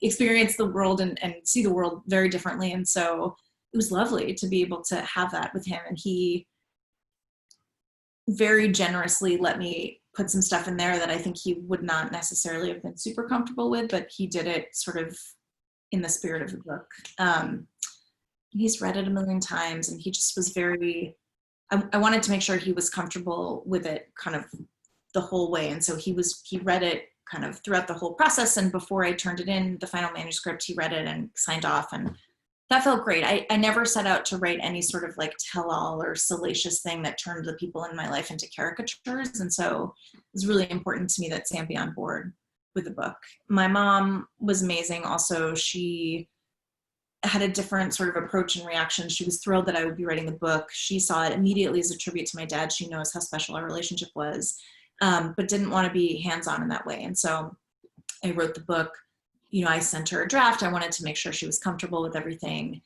S2: experience the world and see the world very differently. And so it was lovely to be able to have that with him. And he very generously let me put some stuff in there that I think he would not necessarily have been super comfortable with, but he did it sort of in the spirit of the book. He's read it a million times, and he just was very, I wanted to make sure he was comfortable with it kind of the whole way. And so he read it kind of throughout the whole process. And before I turned it in, the final manuscript, he read it and signed off. And that felt great. I never set out to write any sort of like tell-all or salacious thing that turned the people in my life into caricatures. And so it was really important to me that Sam be on board with the book. My mom was amazing. Also, she had a different sort of approach and reaction. She was thrilled that I would be writing the book. She saw it immediately as a tribute to my dad. She knows how special our relationship was, but didn't want to be hands-on in that way. And so I wrote the book. You know, I sent her a draft. I wanted to make sure she was comfortable with everything.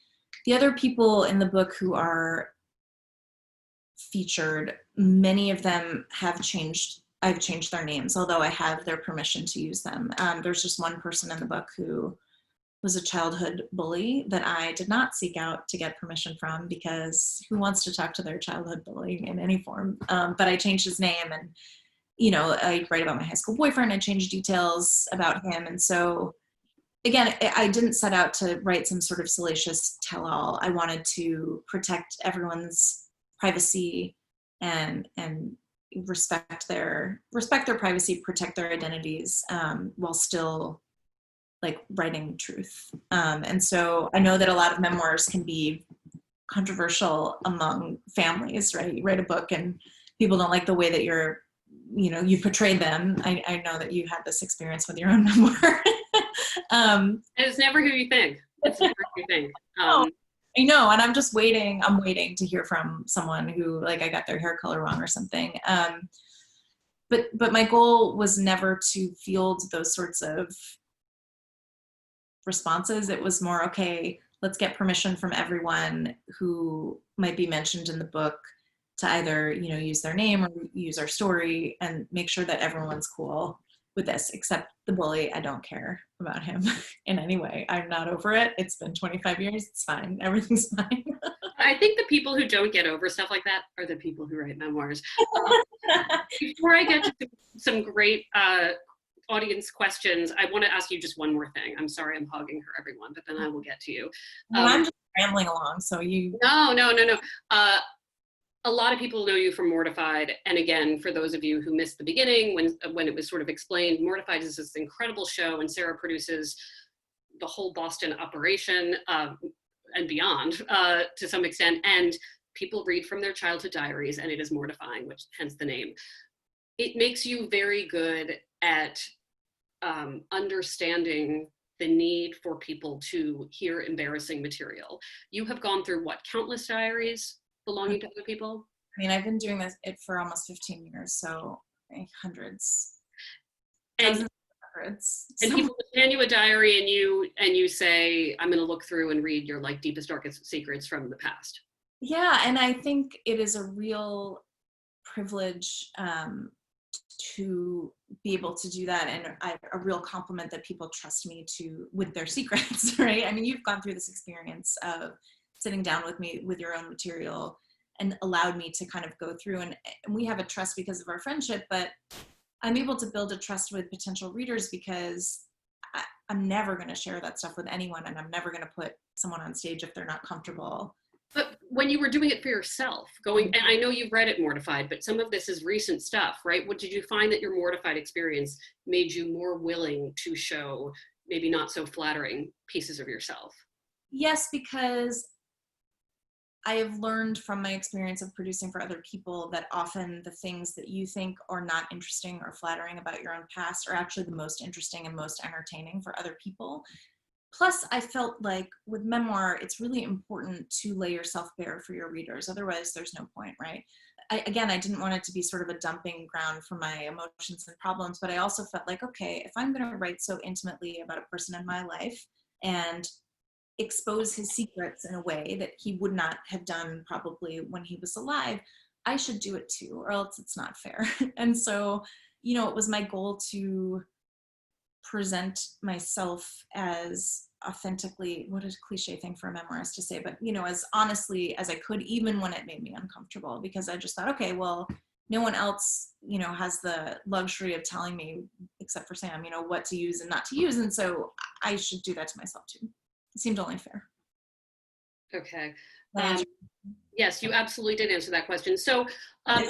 S2: The other people in the book who are featured, many of them have changed. I've changed their names, although I have their permission to use them. There's just one person in the book who was a childhood bully that I did not seek out to get permission from, because who wants to talk to their childhood bully in any form? But I changed his name, and, you know, I write about my high school boyfriend. I changed details about him. And so again, I didn't set out to write some sort of salacious tell-all. I wanted to protect everyone's privacy and respect their privacy, protect their identities, while still like writing truth. And so I know that a lot of memoirs can be controversial among families, right? You write a book and people don't like the way that you portrayed them. I know that you had this experience with your own memoir.
S3: It's never who you think. It's never who you think.
S2: I know, and I'm just waiting. I'm waiting to hear from someone who, like, I got their hair color wrong or something. But my goal was never to field those sorts of responses. It was more, okay, let's get permission from everyone who might be mentioned in the book to either, you know, use their name or use our story, and make sure that everyone's cool with this, except the bully. I don't care about him in any way. I'm not over it. It's been 25 years. It's fine. Everything's fine.
S3: I think the people who don't get over stuff like that are the people who write memoirs. Before I get to some great audience questions, I want to ask you just one more thing. I'm sorry I'm hogging her, everyone, but then I will get to you.
S2: Well, I'm just rambling along, so you...
S3: No. A lot of people know you from Mortified. And again, for those of you who missed the beginning, when it was sort of explained, Mortified is this incredible show, and Sarah produces the whole Boston operation and beyond to some extent. And people read from their childhood diaries, and it is mortifying, which hence the name. It makes you very good at understanding the need for people to hear embarrassing material. You have gone through countless diaries belonging to other people?
S2: I mean, I've been doing it for almost 15 years, so hundreds.
S3: And
S2: hundreds.
S3: And people hand you a diary, and you say, I'm going to look through and read your like deepest, darkest secrets from the past.
S2: Yeah, and I think it is a real privilege to be able to do that, and a real compliment that people trust me to with their secrets, right? I mean, you've gone through this experience of sitting down with me with your own material and allowed me to kind of go through, and we have a trust because of our friendship, but I'm able to build a trust with potential readers because I'm never going to share that stuff with anyone, and I'm never going to put someone on stage if they're not comfortable.
S3: But when you were doing it for yourself, going, and I know you've read it, Mortified, but some of this is recent stuff, right? What did you find that your Mortified experience made you more willing to show maybe not so flattering pieces of yourself?
S2: Yes, because I have learned from my experience of producing for other people that often the things that you think are not interesting or flattering about your own past are actually the most interesting and most entertaining for other people. Plus, I felt like with memoir, it's really important to lay yourself bare for your readers. Otherwise, there's no point, right? Again, I didn't want it to be sort of a dumping ground for my emotions and problems, but I also felt like, okay, if I'm going to write so intimately about a person in my life and expose his secrets in a way that he would not have done probably when he was alive, I should do it too, or else it's not fair. And so, it was my goal to present myself as authentically, what a cliche thing for a memoirist to say, but as honestly as I could, even when it made me uncomfortable, because I just thought, okay, well, no one else, has the luxury of telling me, except for Sam, what to use and not to use. And so I should do that to myself too. It seemed only fair.
S3: Okay.
S2: But
S3: Yes, you absolutely did answer that question. So an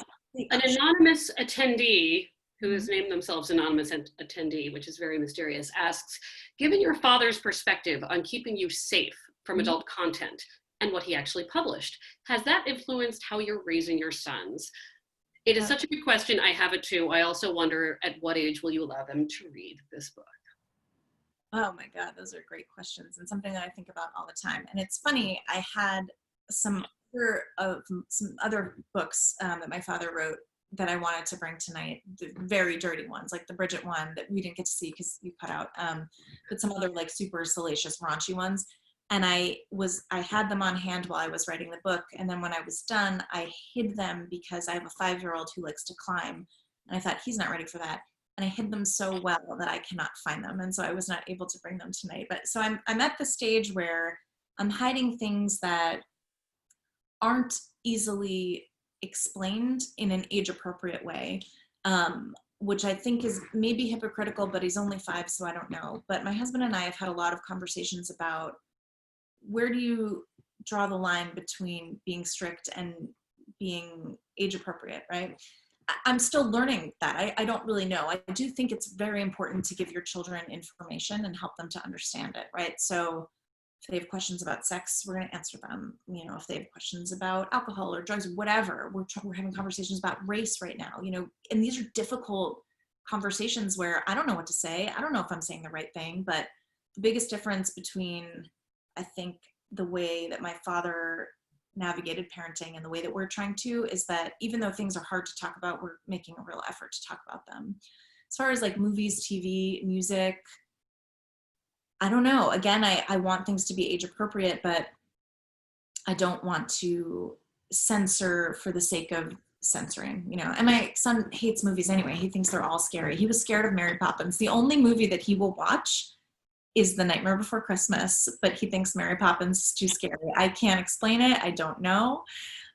S3: anonymous attendee who has named themselves anonymous attendee, which is very mysterious, asks, given your father's perspective on keeping you safe from adult content and what he actually published, has that influenced how you're raising your sons? It is such a good question. I have it too. I also wonder, at what age will you allow them to read this book?
S2: Oh my God, those are great questions, and something that I think about all the time. And it's funny, I had some other books that my father wrote that I wanted to bring tonight, the very dirty ones, like the Bridget one that we didn't get to see because you cut out, but some other like super salacious, raunchy ones. And I had them on hand while I was writing the book. And then when I was done, I hid them because I have a 5-year-old who likes to climb. And I thought, he's not ready for that. And I hid them so well that I cannot find them. And so I was not able to bring them tonight. But so I'm at the stage where I'm hiding things that aren't easily explained in an age appropriate way, which I think is maybe hypocritical, but he's only 5, so I don't know. But my husband and I have had a lot of conversations about, where do you draw the line between being strict and being age appropriate, right? I'm still learning that. I don't really know. I do think it's very important to give your children information and help them to understand it, right? So if they have questions about sex, we're going to answer them. If they have questions about alcohol or drugs, whatever, we're having conversations about race right now, and these are difficult conversations where I don't know what to say. I don't know if I'm saying the right thing, but the biggest difference between, I think, the way that my father navigated parenting and the way that we're trying to is that even though things are hard to talk about, we're making a real effort to talk about them. As far as like movies, TV, music, I don't know. Again, I want things to be age appropriate, but I don't want to censor for the sake of censoring, and my son hates movies anyway. He thinks they're all scary. He was scared of Mary Poppins. The only movie that he will watch is The Nightmare Before Christmas, but he thinks Mary Poppins is too scary. I can't explain it. I don't know.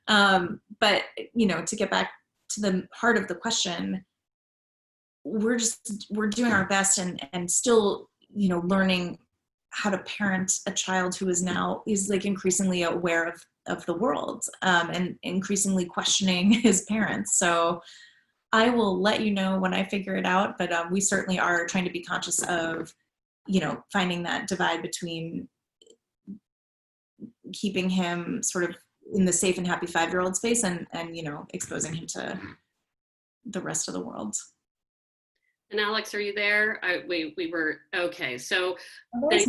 S2: But, to get back to the heart of the question, we're doing our best and still, learning how to parent a child who is like increasingly aware of the world, and increasingly questioning his parents. So I will let you know when I figure it out, but we certainly are trying to be conscious of, finding that divide between keeping him sort of in the safe and happy 5-year-old space and exposing him to the rest of the world.
S3: And Alex, are you there? We were, okay. So
S2: Thanks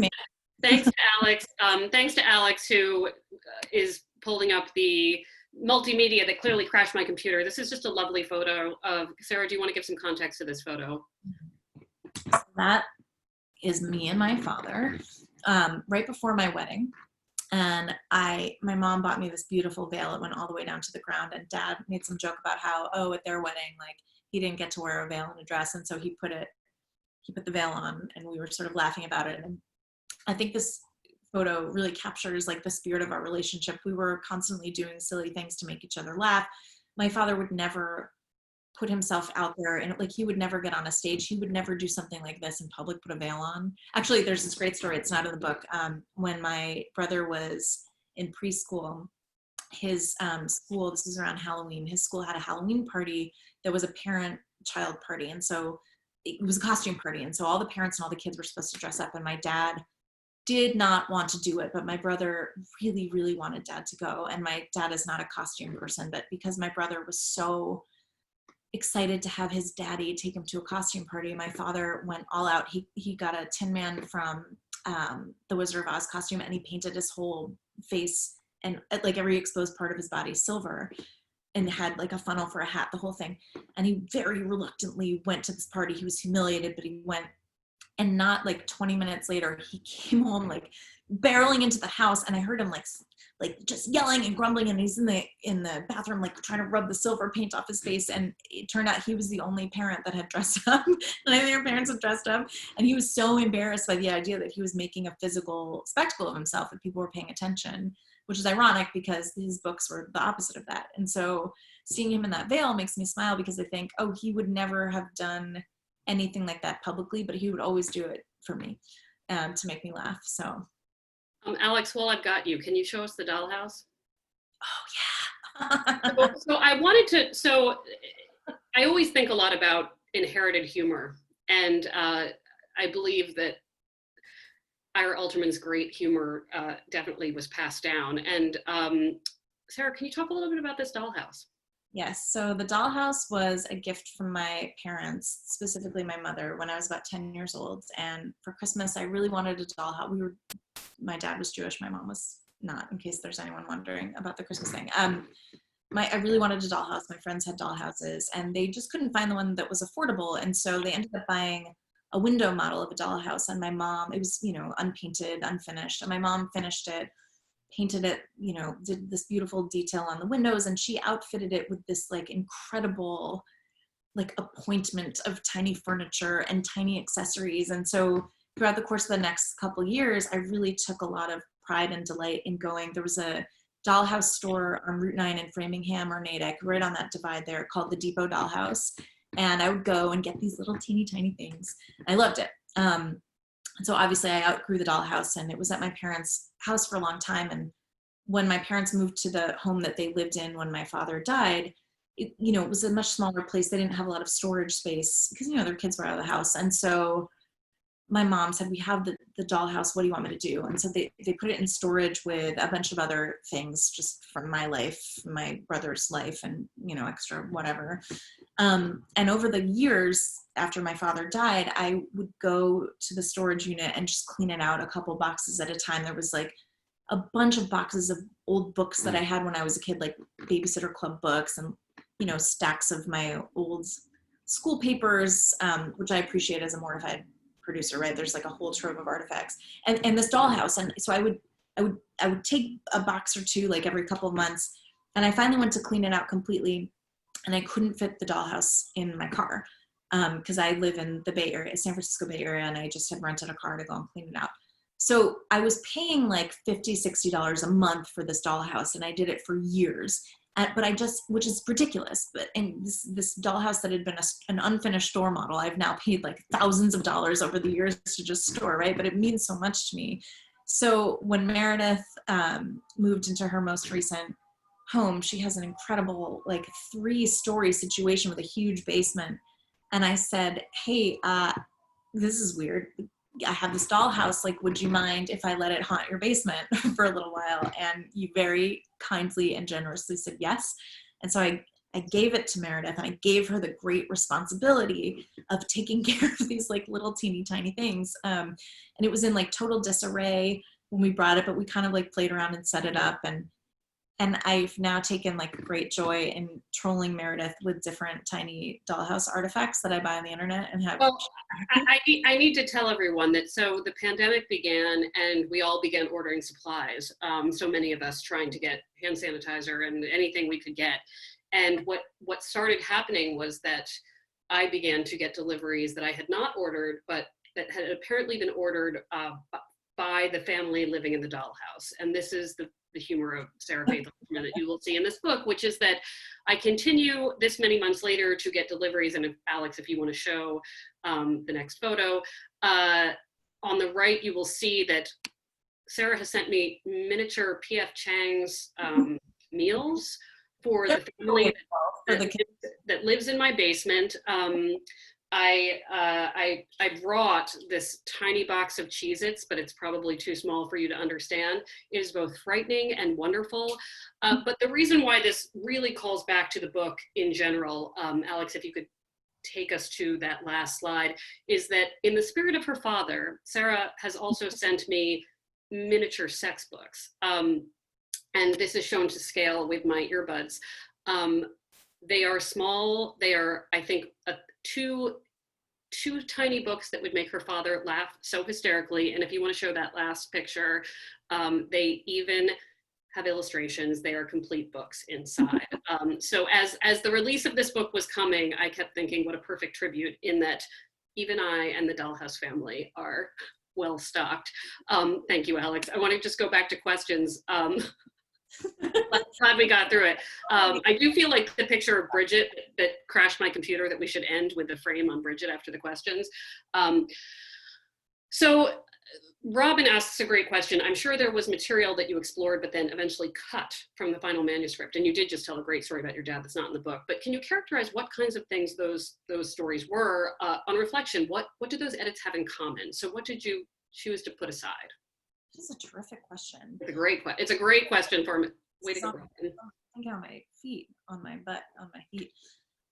S3: to Alex. Thanks to Alex, who is pulling up the multimedia that clearly crashed my computer. This is just a lovely photo of, Sarah, do you want to give some context to this photo?
S2: That is me and my father right before my wedding. And my mom bought me this beautiful veil. It went all the way down to the ground, and Dad made some joke about how, oh, at their wedding, like he didn't get to wear a veil and a dress. And so he put the veil on, and we were sort of laughing about it. And I think this photo really captures like the spirit of our relationship. We were constantly doing silly things to make each other laugh. My father would never put himself out there, and like he would never get on a stage. He would never do something like this in public, put a veil on. Actually, there's this great story. It's not in the book. When my brother was in preschool, his school, this was around Halloween, his school had a Halloween party that was a parent-child party. And so it was a costume party. And so all the parents and all the kids were supposed to dress up. And my dad did not want to do it, but my brother really, really wanted Dad to go. And my dad is not a costume person, but because my brother was so excited to have his daddy take him to a costume party, my father went all out. He got a Tin Man from the Wizard of Oz costume, and he painted his whole face and like every exposed part of his body silver, and had like a funnel for a hat, the whole thing. And he very reluctantly went to this party. He was humiliated, but he went. And not like 20 minutes later, he came home like barreling into the house, and I heard him like just yelling and grumbling, and he's in the bathroom like trying to rub the silver paint off his face. And it turned out he was the only parent that had dressed up. None of their parents had dressed up, and he was so embarrassed by the idea that he was making a physical spectacle of himself, that people were paying attention, which is ironic because his books were the opposite of that. And so seeing him in that veil makes me smile, because I think, oh, he would never have done anything like that publicly, but he would always do it for me, to make me laugh. So
S3: Alex, while I've got you, can you show us the dollhouse?
S2: Oh yeah.
S3: So I always think a lot about inherited humor, and I believe that Ira Alterman's great humor definitely was passed down. And Sarah, can you talk a little bit about this dollhouse?
S2: Yes. So the dollhouse was a gift from my parents, specifically my mother, when I was about 10 years old. And for Christmas, I really wanted a dollhouse. My dad was Jewish. My mom was not, in case there's anyone wondering about the Christmas thing. I really wanted a dollhouse. My friends had dollhouses, and they just couldn't find the one that was affordable. And so they ended up buying a window model of a dollhouse. And my mom, it was, unpainted, unfinished. And my mom finished it, painted it, did this beautiful detail on the windows, and she outfitted it with this like incredible like appointment of tiny furniture and tiny accessories. And so throughout the course of the next couple years, I really took a lot of pride and delight in going. There was a dollhouse store on Route 9 in Framingham or Natick, right on that divide there, called the Depot Dollhouse. And I would go and get these little teeny tiny things. I loved it. And so obviously I outgrew the dollhouse, and it was at my parents' house for a long time. And when my parents moved to the home that they lived in when my father died, it was a much smaller place. They didn't have a lot of storage space because, their kids were out of the house. And so my mom said, we have the dollhouse. What do you want me to do? And so they put it in storage with a bunch of other things just from my life, my brother's life, and, extra whatever. And over the years after my father died, I would go to the storage unit and just clean it out a couple boxes at a time. There was like a bunch of boxes of old books that I had when I was a kid, like Babysitter Club books, and, stacks of my old school papers, which I appreciate as a Mortified producer, right? There's like a whole trove of artifacts, and this dollhouse. And so I would take a box or two like every couple of months, and I finally went to clean it out completely, and I couldn't fit the dollhouse in my car because I live in the Bay Area, San Francisco Bay Area, and I just had rented a car to go and clean it out. So I was paying like $50, $60 a month for this dollhouse, and I did it for years. Which is ridiculous, but in this dollhouse that had been an unfinished store model, I've now paid like thousands of dollars over the years to just store, right? But it means so much to me. So when Meredith moved into her most recent home, she has an incredible like 3-story situation with a huge basement. And I said, hey, this is weird. I have this dollhouse, like, would you mind if I let it haunt your basement for a little while? And you very kindly and generously said yes. And so I gave it to Meredith, and I gave her the great responsibility of taking care of these like little teeny tiny things. And it was in like total disarray when we brought it, but we kind of like played around and set it up. And And I've now taken like great joy in trolling Meredith with different tiny dollhouse artifacts that I buy on the internet and have.
S3: Well, I need to tell everyone that so the pandemic began and we all began ordering supplies. So many of us trying to get hand sanitizer and anything we could get. And what started happening was that I began to get deliveries that I had not ordered, but that had apparently been ordered by the family living in the dollhouse. And this is the humor of SARA FAITH ALTERMAN that you will see in this book, which is that I continue this many months later to get deliveries. And if, Alex, if you want to show the next photo, on the right, you will see that Sarah has sent me miniature P.F. Chang's meals for the family that lives in my basement. I brought this tiny box of Cheez-Its, but it's probably too small for you to understand. It is both frightening and wonderful. But the reason why this really calls back to the book in general, Alex, if you could take us to that last slide, is that in the spirit of her father, Sarah has also sent me miniature sex books. And this is shown to scale with my earbuds. They are small. They are, I think, two tiny books that would make her father laugh so hysterically. And if you want to show that last picture, they even have illustrations. They are complete books inside. So as the release of this book was coming, I kept thinking what a perfect tribute in that even I and the Dollhouse family are well stocked. Thank you, Alex. I want to just go back to questions. Glad we got through it. I do feel like the picture of Bridget that crashed my computer, that we should end with the frame on Bridget after the questions. So Robin asks a great question. I'm sure there was material that you explored, but then eventually cut from the final manuscript. And you did just tell a great story about your dad that's not in the book. But can you characterize what kinds of things those stories were? On reflection, what do those edits have in common? So what did you choose to put aside?
S2: This is a terrific question.
S3: It's a great question for me. Way to go, Robin.
S2: I think on my feet, on my butt, on my feet.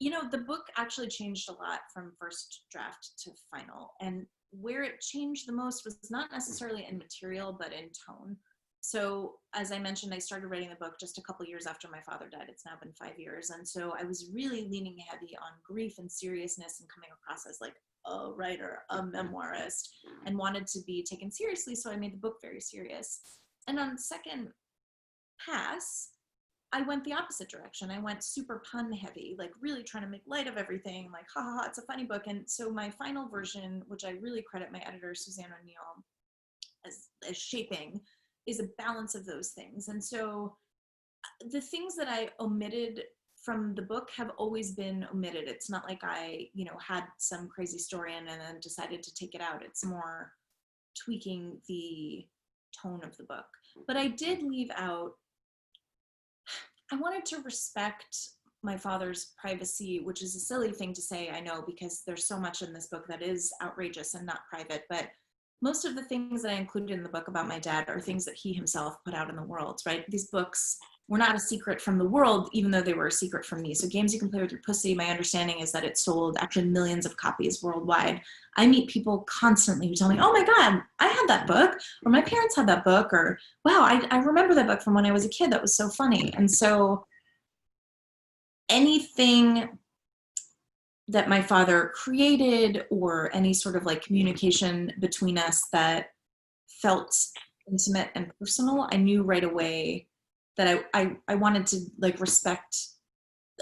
S2: You know, the book actually changed a lot from first draft to final. And where it changed the most was not necessarily in material, but in tone. So as I mentioned, I started writing the book just a couple years after my father died. It's now been 5 years. And so I was really leaning heavy on grief and seriousness and coming across as like a writer, a memoirist, and wanted to be taken seriously. So I made the book very serious. And on second pass, I went the opposite direction. I went super pun heavy, like really trying to make light of everything, like, ha ha ha, it's a funny book. And so my final version, which I really credit my editor, Suzanne O'Neill, as shaping, is a balance of those things. And so the things that I omitted from the book have always been omitted. It's not like I, had some crazy story in and then decided to take it out. It's more tweaking the tone of the book. But I did leave out, I wanted to respect my father's privacy, which is a silly thing to say, I know, because there's so much in this book that is outrageous and not private, but most of the things that I included in the book about my dad are things that he himself put out in the world, right? These books were not a secret from the world, even though they were a secret from me. So Games You Can Play With Your Pussy, my understanding is that it sold actually millions of copies worldwide. I meet people constantly who tell me, oh my God, I had that book, or my parents had that book, or wow, I remember that book from when I was a kid, that was so funny. And so anything that my father created or any sort of like communication between us that felt intimate and personal, I knew right away that I wanted to like respect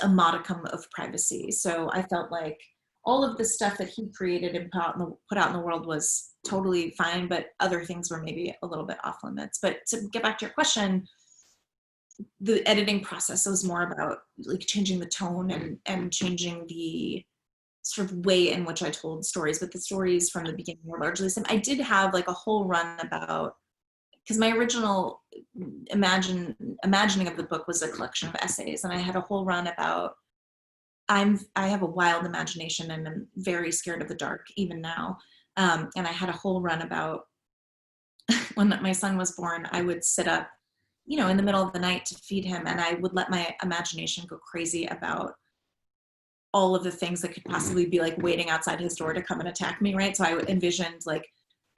S2: a modicum of privacy. So I felt like all of the stuff that he created and put out in the world was totally fine, but other things were maybe a little bit off limits. But to get back to your question, the editing process was more about like changing the tone and changing the sort of way in which I told stories, but the stories from the beginning were largely the same. I did have like a whole run about, because my original imagining of the book was a collection of essays, and I had a whole run about, I have a wild imagination and I'm very scared of the dark even now. And I had a whole run about when my son was born, I would sit up, in the middle of the night to feed him, and I would let my imagination go crazy about all of the things that could possibly be like waiting outside his door to come and attack me, right? So I envisioned like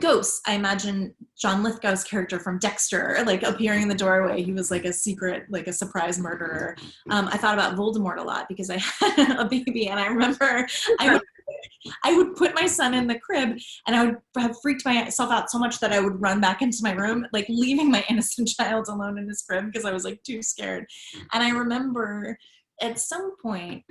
S2: ghosts, I imagine John Lithgow's character from Dexter, like appearing in the doorway. He was like a secret, like a surprise murderer. I thought about Voldemort a lot because I had a baby, and I remember I would put my son in the crib, and I would have freaked myself out so much that I would run back into my room, like leaving my innocent child alone in his crib because I was like too scared. And I remember at some point,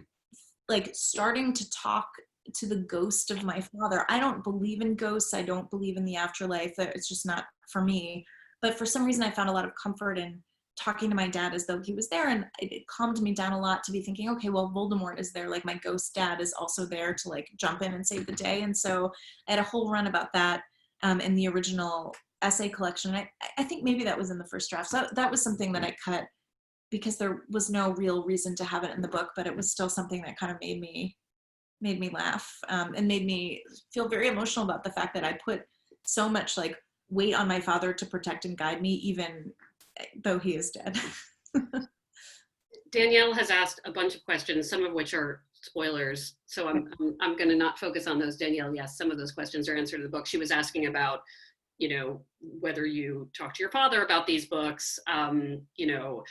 S2: like starting to talk to the ghost of my father. I don't believe in ghosts. I don't believe in the afterlife. It's just not for me. But for some reason, I found a lot of comfort in talking to my dad as though he was there. And it calmed me down a lot to be thinking, okay, well, Voldemort is there. Like my ghost dad is also there to like jump in and save the day. And so I had a whole run about that in the original essay collection. I think maybe that was in the first draft. So that was something that I cut because there was no real reason to have it in the book, but it was still something that kind of made me laugh and made me feel very emotional about the fact that I put so much like weight on my father to protect and guide me, even though he is dead.
S3: Danielle has asked a bunch of questions, some of which are spoilers. So I'm going to not focus on those. Danielle, yes, some of those questions are answered in the book. She was asking about, you know, whether you talk to your father about these books, you know,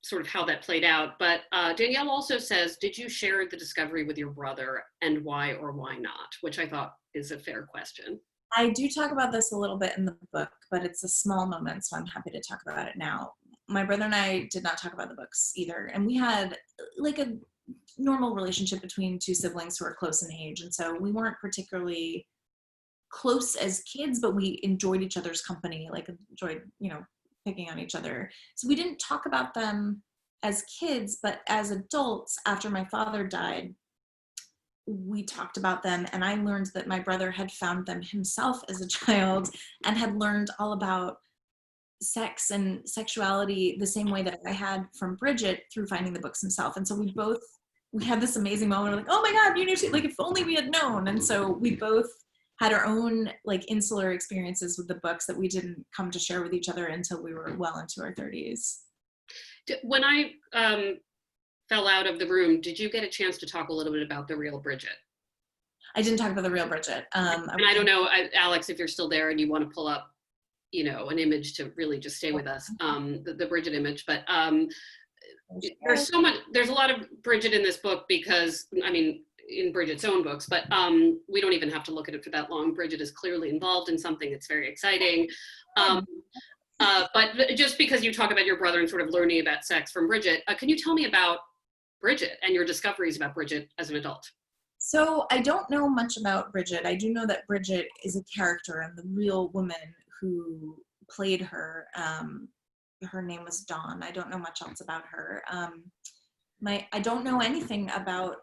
S3: sort of how that played out. But Danielle also says, did you share the discovery with your brother, and why or why not? Which I thought is a fair question.
S2: I do talk about this a little bit in the book, but it's a small moment, so I'm happy to talk about it now. My brother and I did not talk about the books either. And we had like a normal relationship between two siblings who are close in age. And so we weren't particularly close as kids, but we enjoyed each other's company, like enjoyed, you know, picking on each other. So we didn't talk about them as kids, but as adults, after my father died, we talked about them, and I learned that my brother had found them himself as a child and had learned all about sex and sexuality the same way that I had from Bridget through finding the books himself. And so we had this amazing moment of like, oh my God, you knew, like if only we had known. And so we both had our own like insular experiences with the books that we didn't come to share with each other until we were well into our 30s.
S3: When I fell out of the room, did you get a chance to talk a little bit about the real Bridget?
S2: I didn't talk about the real Bridget.
S3: And I don't know, Alex, if you're still there and you want to pull up, you know, an image to really just stay with us, the Bridget image. But there's a lot of Bridget in this book because, I mean, in Bridget's own books, but we don't even have to look at it for that long. Bridget is clearly involved in something that's very exciting. But just because you talk about your brother and sort of learning about sex from Bridget, can you tell me about Bridget and your discoveries about Bridget as an adult?
S2: So I don't know much about Bridget. I do know that Bridget is a character, and the real woman who played her, her name was Dawn. I don't know much else about her. I don't know anything about,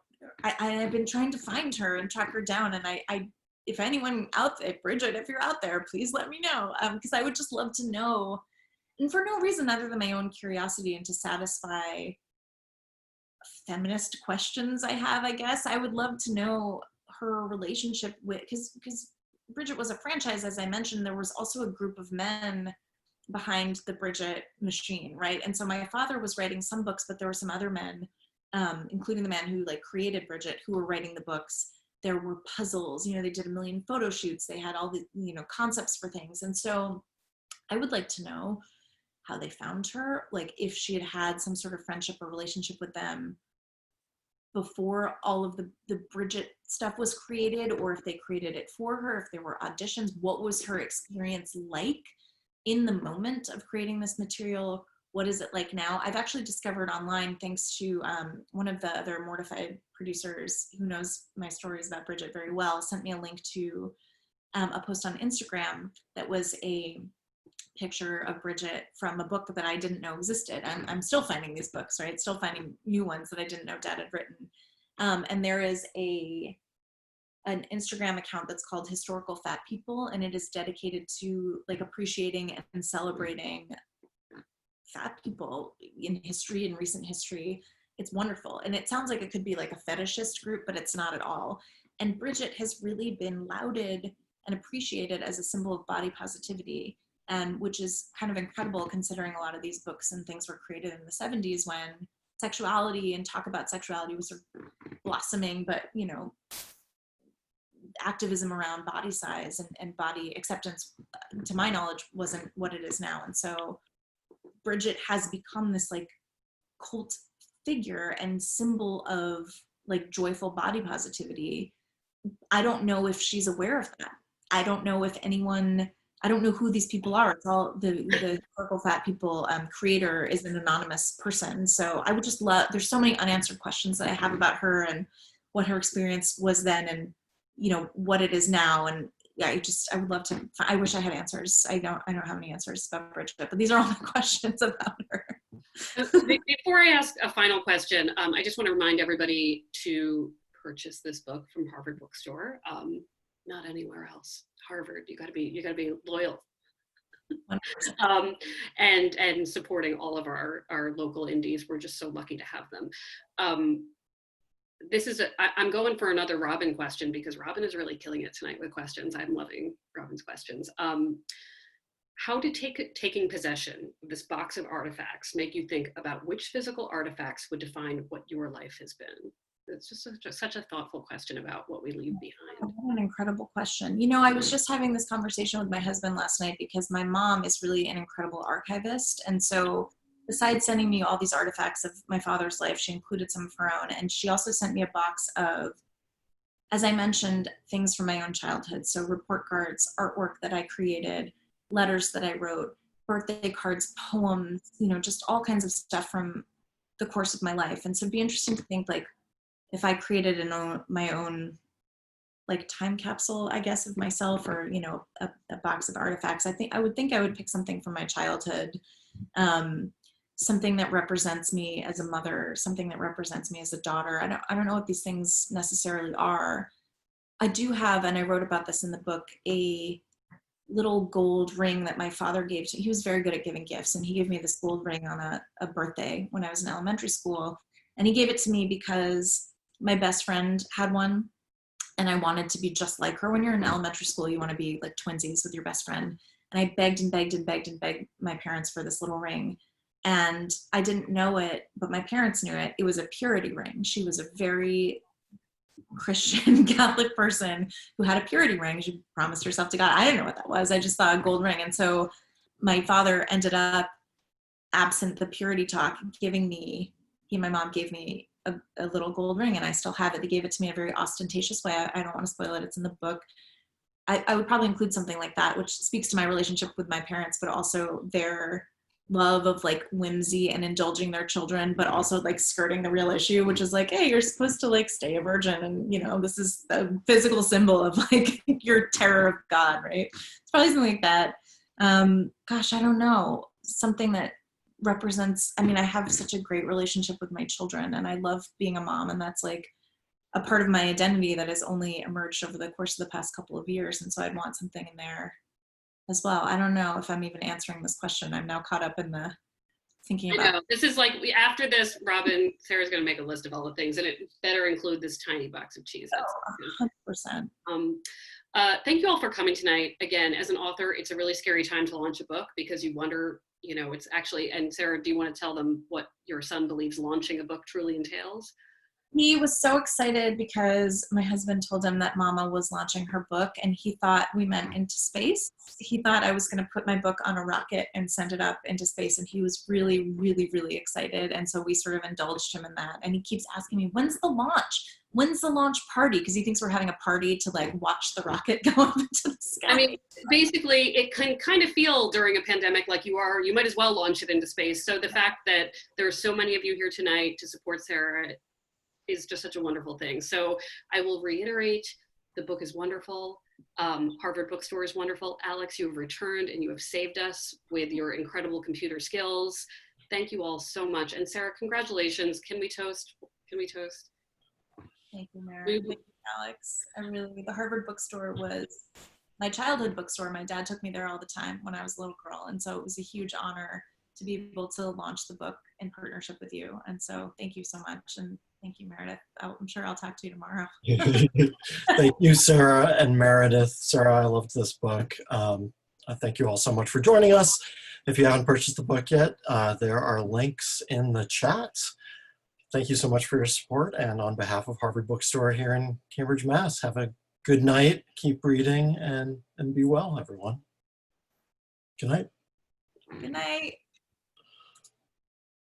S2: I've been trying to find her and track her down, and I if anyone out there, Bridget, if you're out there, please let me know, because I would just love to know, and for no reason other than my own curiosity and to satisfy feminist questions I have, I guess. I would love to know her relationship with, because Bridget was a franchise, as I mentioned. There was also a group of men behind the Bridget machine, right? And so my father was writing some books, but there were some other men, including the man who like created Bridget, who were writing the books. There were puzzles, you know, they did a million photo shoots. They had all the, you know, concepts for things. And so I would like to know how they found her, like if she had had some sort of friendship or relationship with them before all of the Bridget stuff was created, or if they created it for her, if there were auditions. What was her experience like in the moment of creating this material? What is it like now? I've actually discovered online, thanks to one of the other Mortified producers who knows my stories about Bridget very well, sent me a link to a post on Instagram that was a picture of Bridget from a book that I didn't know existed. I'm still finding these books, right? Still finding new ones that I didn't know Dad had written. And there is an Instagram account that's called Historical Fat People, and it is dedicated to like appreciating and celebrating fat people in history, in recent history. It's wonderful. And it sounds like it could be like a fetishist group, but it's not at all. And Bridget has really been lauded and appreciated as a symbol of body positivity, which is kind of incredible considering a lot of these books and things were created in the 70s when sexuality and talk about sexuality was sort of blossoming, but, you know, activism around body size and body acceptance, to my knowledge, wasn't what it is now. And so Bridget has become this like cult figure and symbol of like joyful body positivity. I don't know if she's aware of that. I don't know if anyone, I don't know who these people are. It's all the Historical Fat People creator is an anonymous person. So I would just love, there's so many unanswered questions that I have about her and what her experience was then and, you know, what it is now. And yeah, I would love to, I wish I had answers. I don't have any answers about Bridget, but these are all my questions about her.
S3: Before I ask a final question, I just want to remind everybody to purchase this book from Harvard Bookstore. Not anywhere else. Harvard, you gotta be loyal. And supporting all of our local indies. We're just so lucky to have them. I'm going for another Robin question because Robin is really killing it tonight with questions. I'm loving Robin's questions. How did taking possession of this box of artifacts make you think about which physical artifacts would define what your life has been? It's just such a thoughtful question about what we leave behind.
S2: What an incredible question. You know, I was just having this conversation with my husband last night because my mom is really an incredible archivist. And so besides sending me all these artifacts of my father's life, she included some of her own. And she also sent me a box of, as I mentioned, things from my own childhood. So report cards, artwork that I created, letters that I wrote, birthday cards, poems, you know, just all kinds of stuff from the course of my life. And so it'd be interesting to think like, if I created my own like time capsule, I guess, of myself, or, you know, a box of artifacts, I would pick something from my childhood, something that represents me as a mother, something that represents me as a daughter. I don't know what these things necessarily are. I do have, and I wrote about this in the book, a little gold ring that my father gave to, he was very good at giving gifts, and he gave me this gold ring on a birthday when I was in elementary school. And he gave it to me because my best friend had one, and I wanted to be just like her. When you're in elementary school, you want to be like twinsies with your best friend. And I begged and begged and begged and begged my parents for this little ring. And I didn't know it, but my parents knew it. It was a purity ring. She was a very Christian Catholic person who had a purity ring. She promised herself to God. I didn't know what that was. I just saw a gold ring. And so my father ended up, absent the purity talk, he and my mom gave me a little gold ring, and I still have it. They gave it to me in a very ostentatious way. I don't want to spoil it. It's in the book. I would probably include something like that, which speaks to my relationship with my parents, but also their love of like whimsy and indulging their children, but also like skirting the real issue, which is like, hey, you're supposed to like stay a virgin. And, you know, this is a physical symbol of like your terror of God, right? It's probably something like that. Gosh, I don't know. Something that represents, I mean, I have such a great relationship with my children, and I love being a mom, and that's like a part of my identity that has only emerged over the course of the past couple of years. And so I'd want something in there as well. I don't know if I'm even answering this question. I'm now caught up in the thinking about.
S3: I know. This is like, after this, Robin, Sarah's going to make a list of all the things, and it better include this tiny box of cheese.
S2: Oh, 100%.
S3: Thank you all for coming tonight. Again, as an author, it's a really scary time to launch a book because you wonder, you know, it's actually, and Sarah, do you want to tell them what your son believes launching a book truly entails?
S2: He was so excited because my husband told him that Mama was launching her book, and he thought we meant into space. He thought I was going to put my book on a rocket and send it up into space, and he was really, really, really excited. And so we sort of indulged him in that. And he keeps asking me, when's the launch? When's the launch party? Because he thinks we're having a party to like watch the rocket go up into the sky.
S3: I mean, basically, it can kind of feel during a pandemic like you might as well launch it into space. So the fact that there are so many of you here tonight to support Sarah is just such a wonderful thing. So I will reiterate, the book is wonderful. Harvard Bookstore is wonderful. Alex, you have returned and you have saved us with your incredible computer skills. Thank you all so much. And Sarah, congratulations. Can we toast? Can we toast?
S2: Thank you, Meredith. Thank you, Alex. The Harvard Bookstore was my childhood bookstore. My dad took me there all the time when I was a little girl. And so it was a huge honor to be able to launch the book in partnership with you. And so thank you so much. And thank you, Meredith. I'm sure I'll talk to you tomorrow.
S1: Thank you, Sarah and Meredith. Sarah, I loved this book. I thank you all so much for joining us. If you haven't purchased the book yet, there are links in the chat. Thank you so much for your support. And on behalf of Harvard Bookstore here in Cambridge, Mass, have a good Good night, keep reading, and be well, everyone. Good night.
S2: Good night.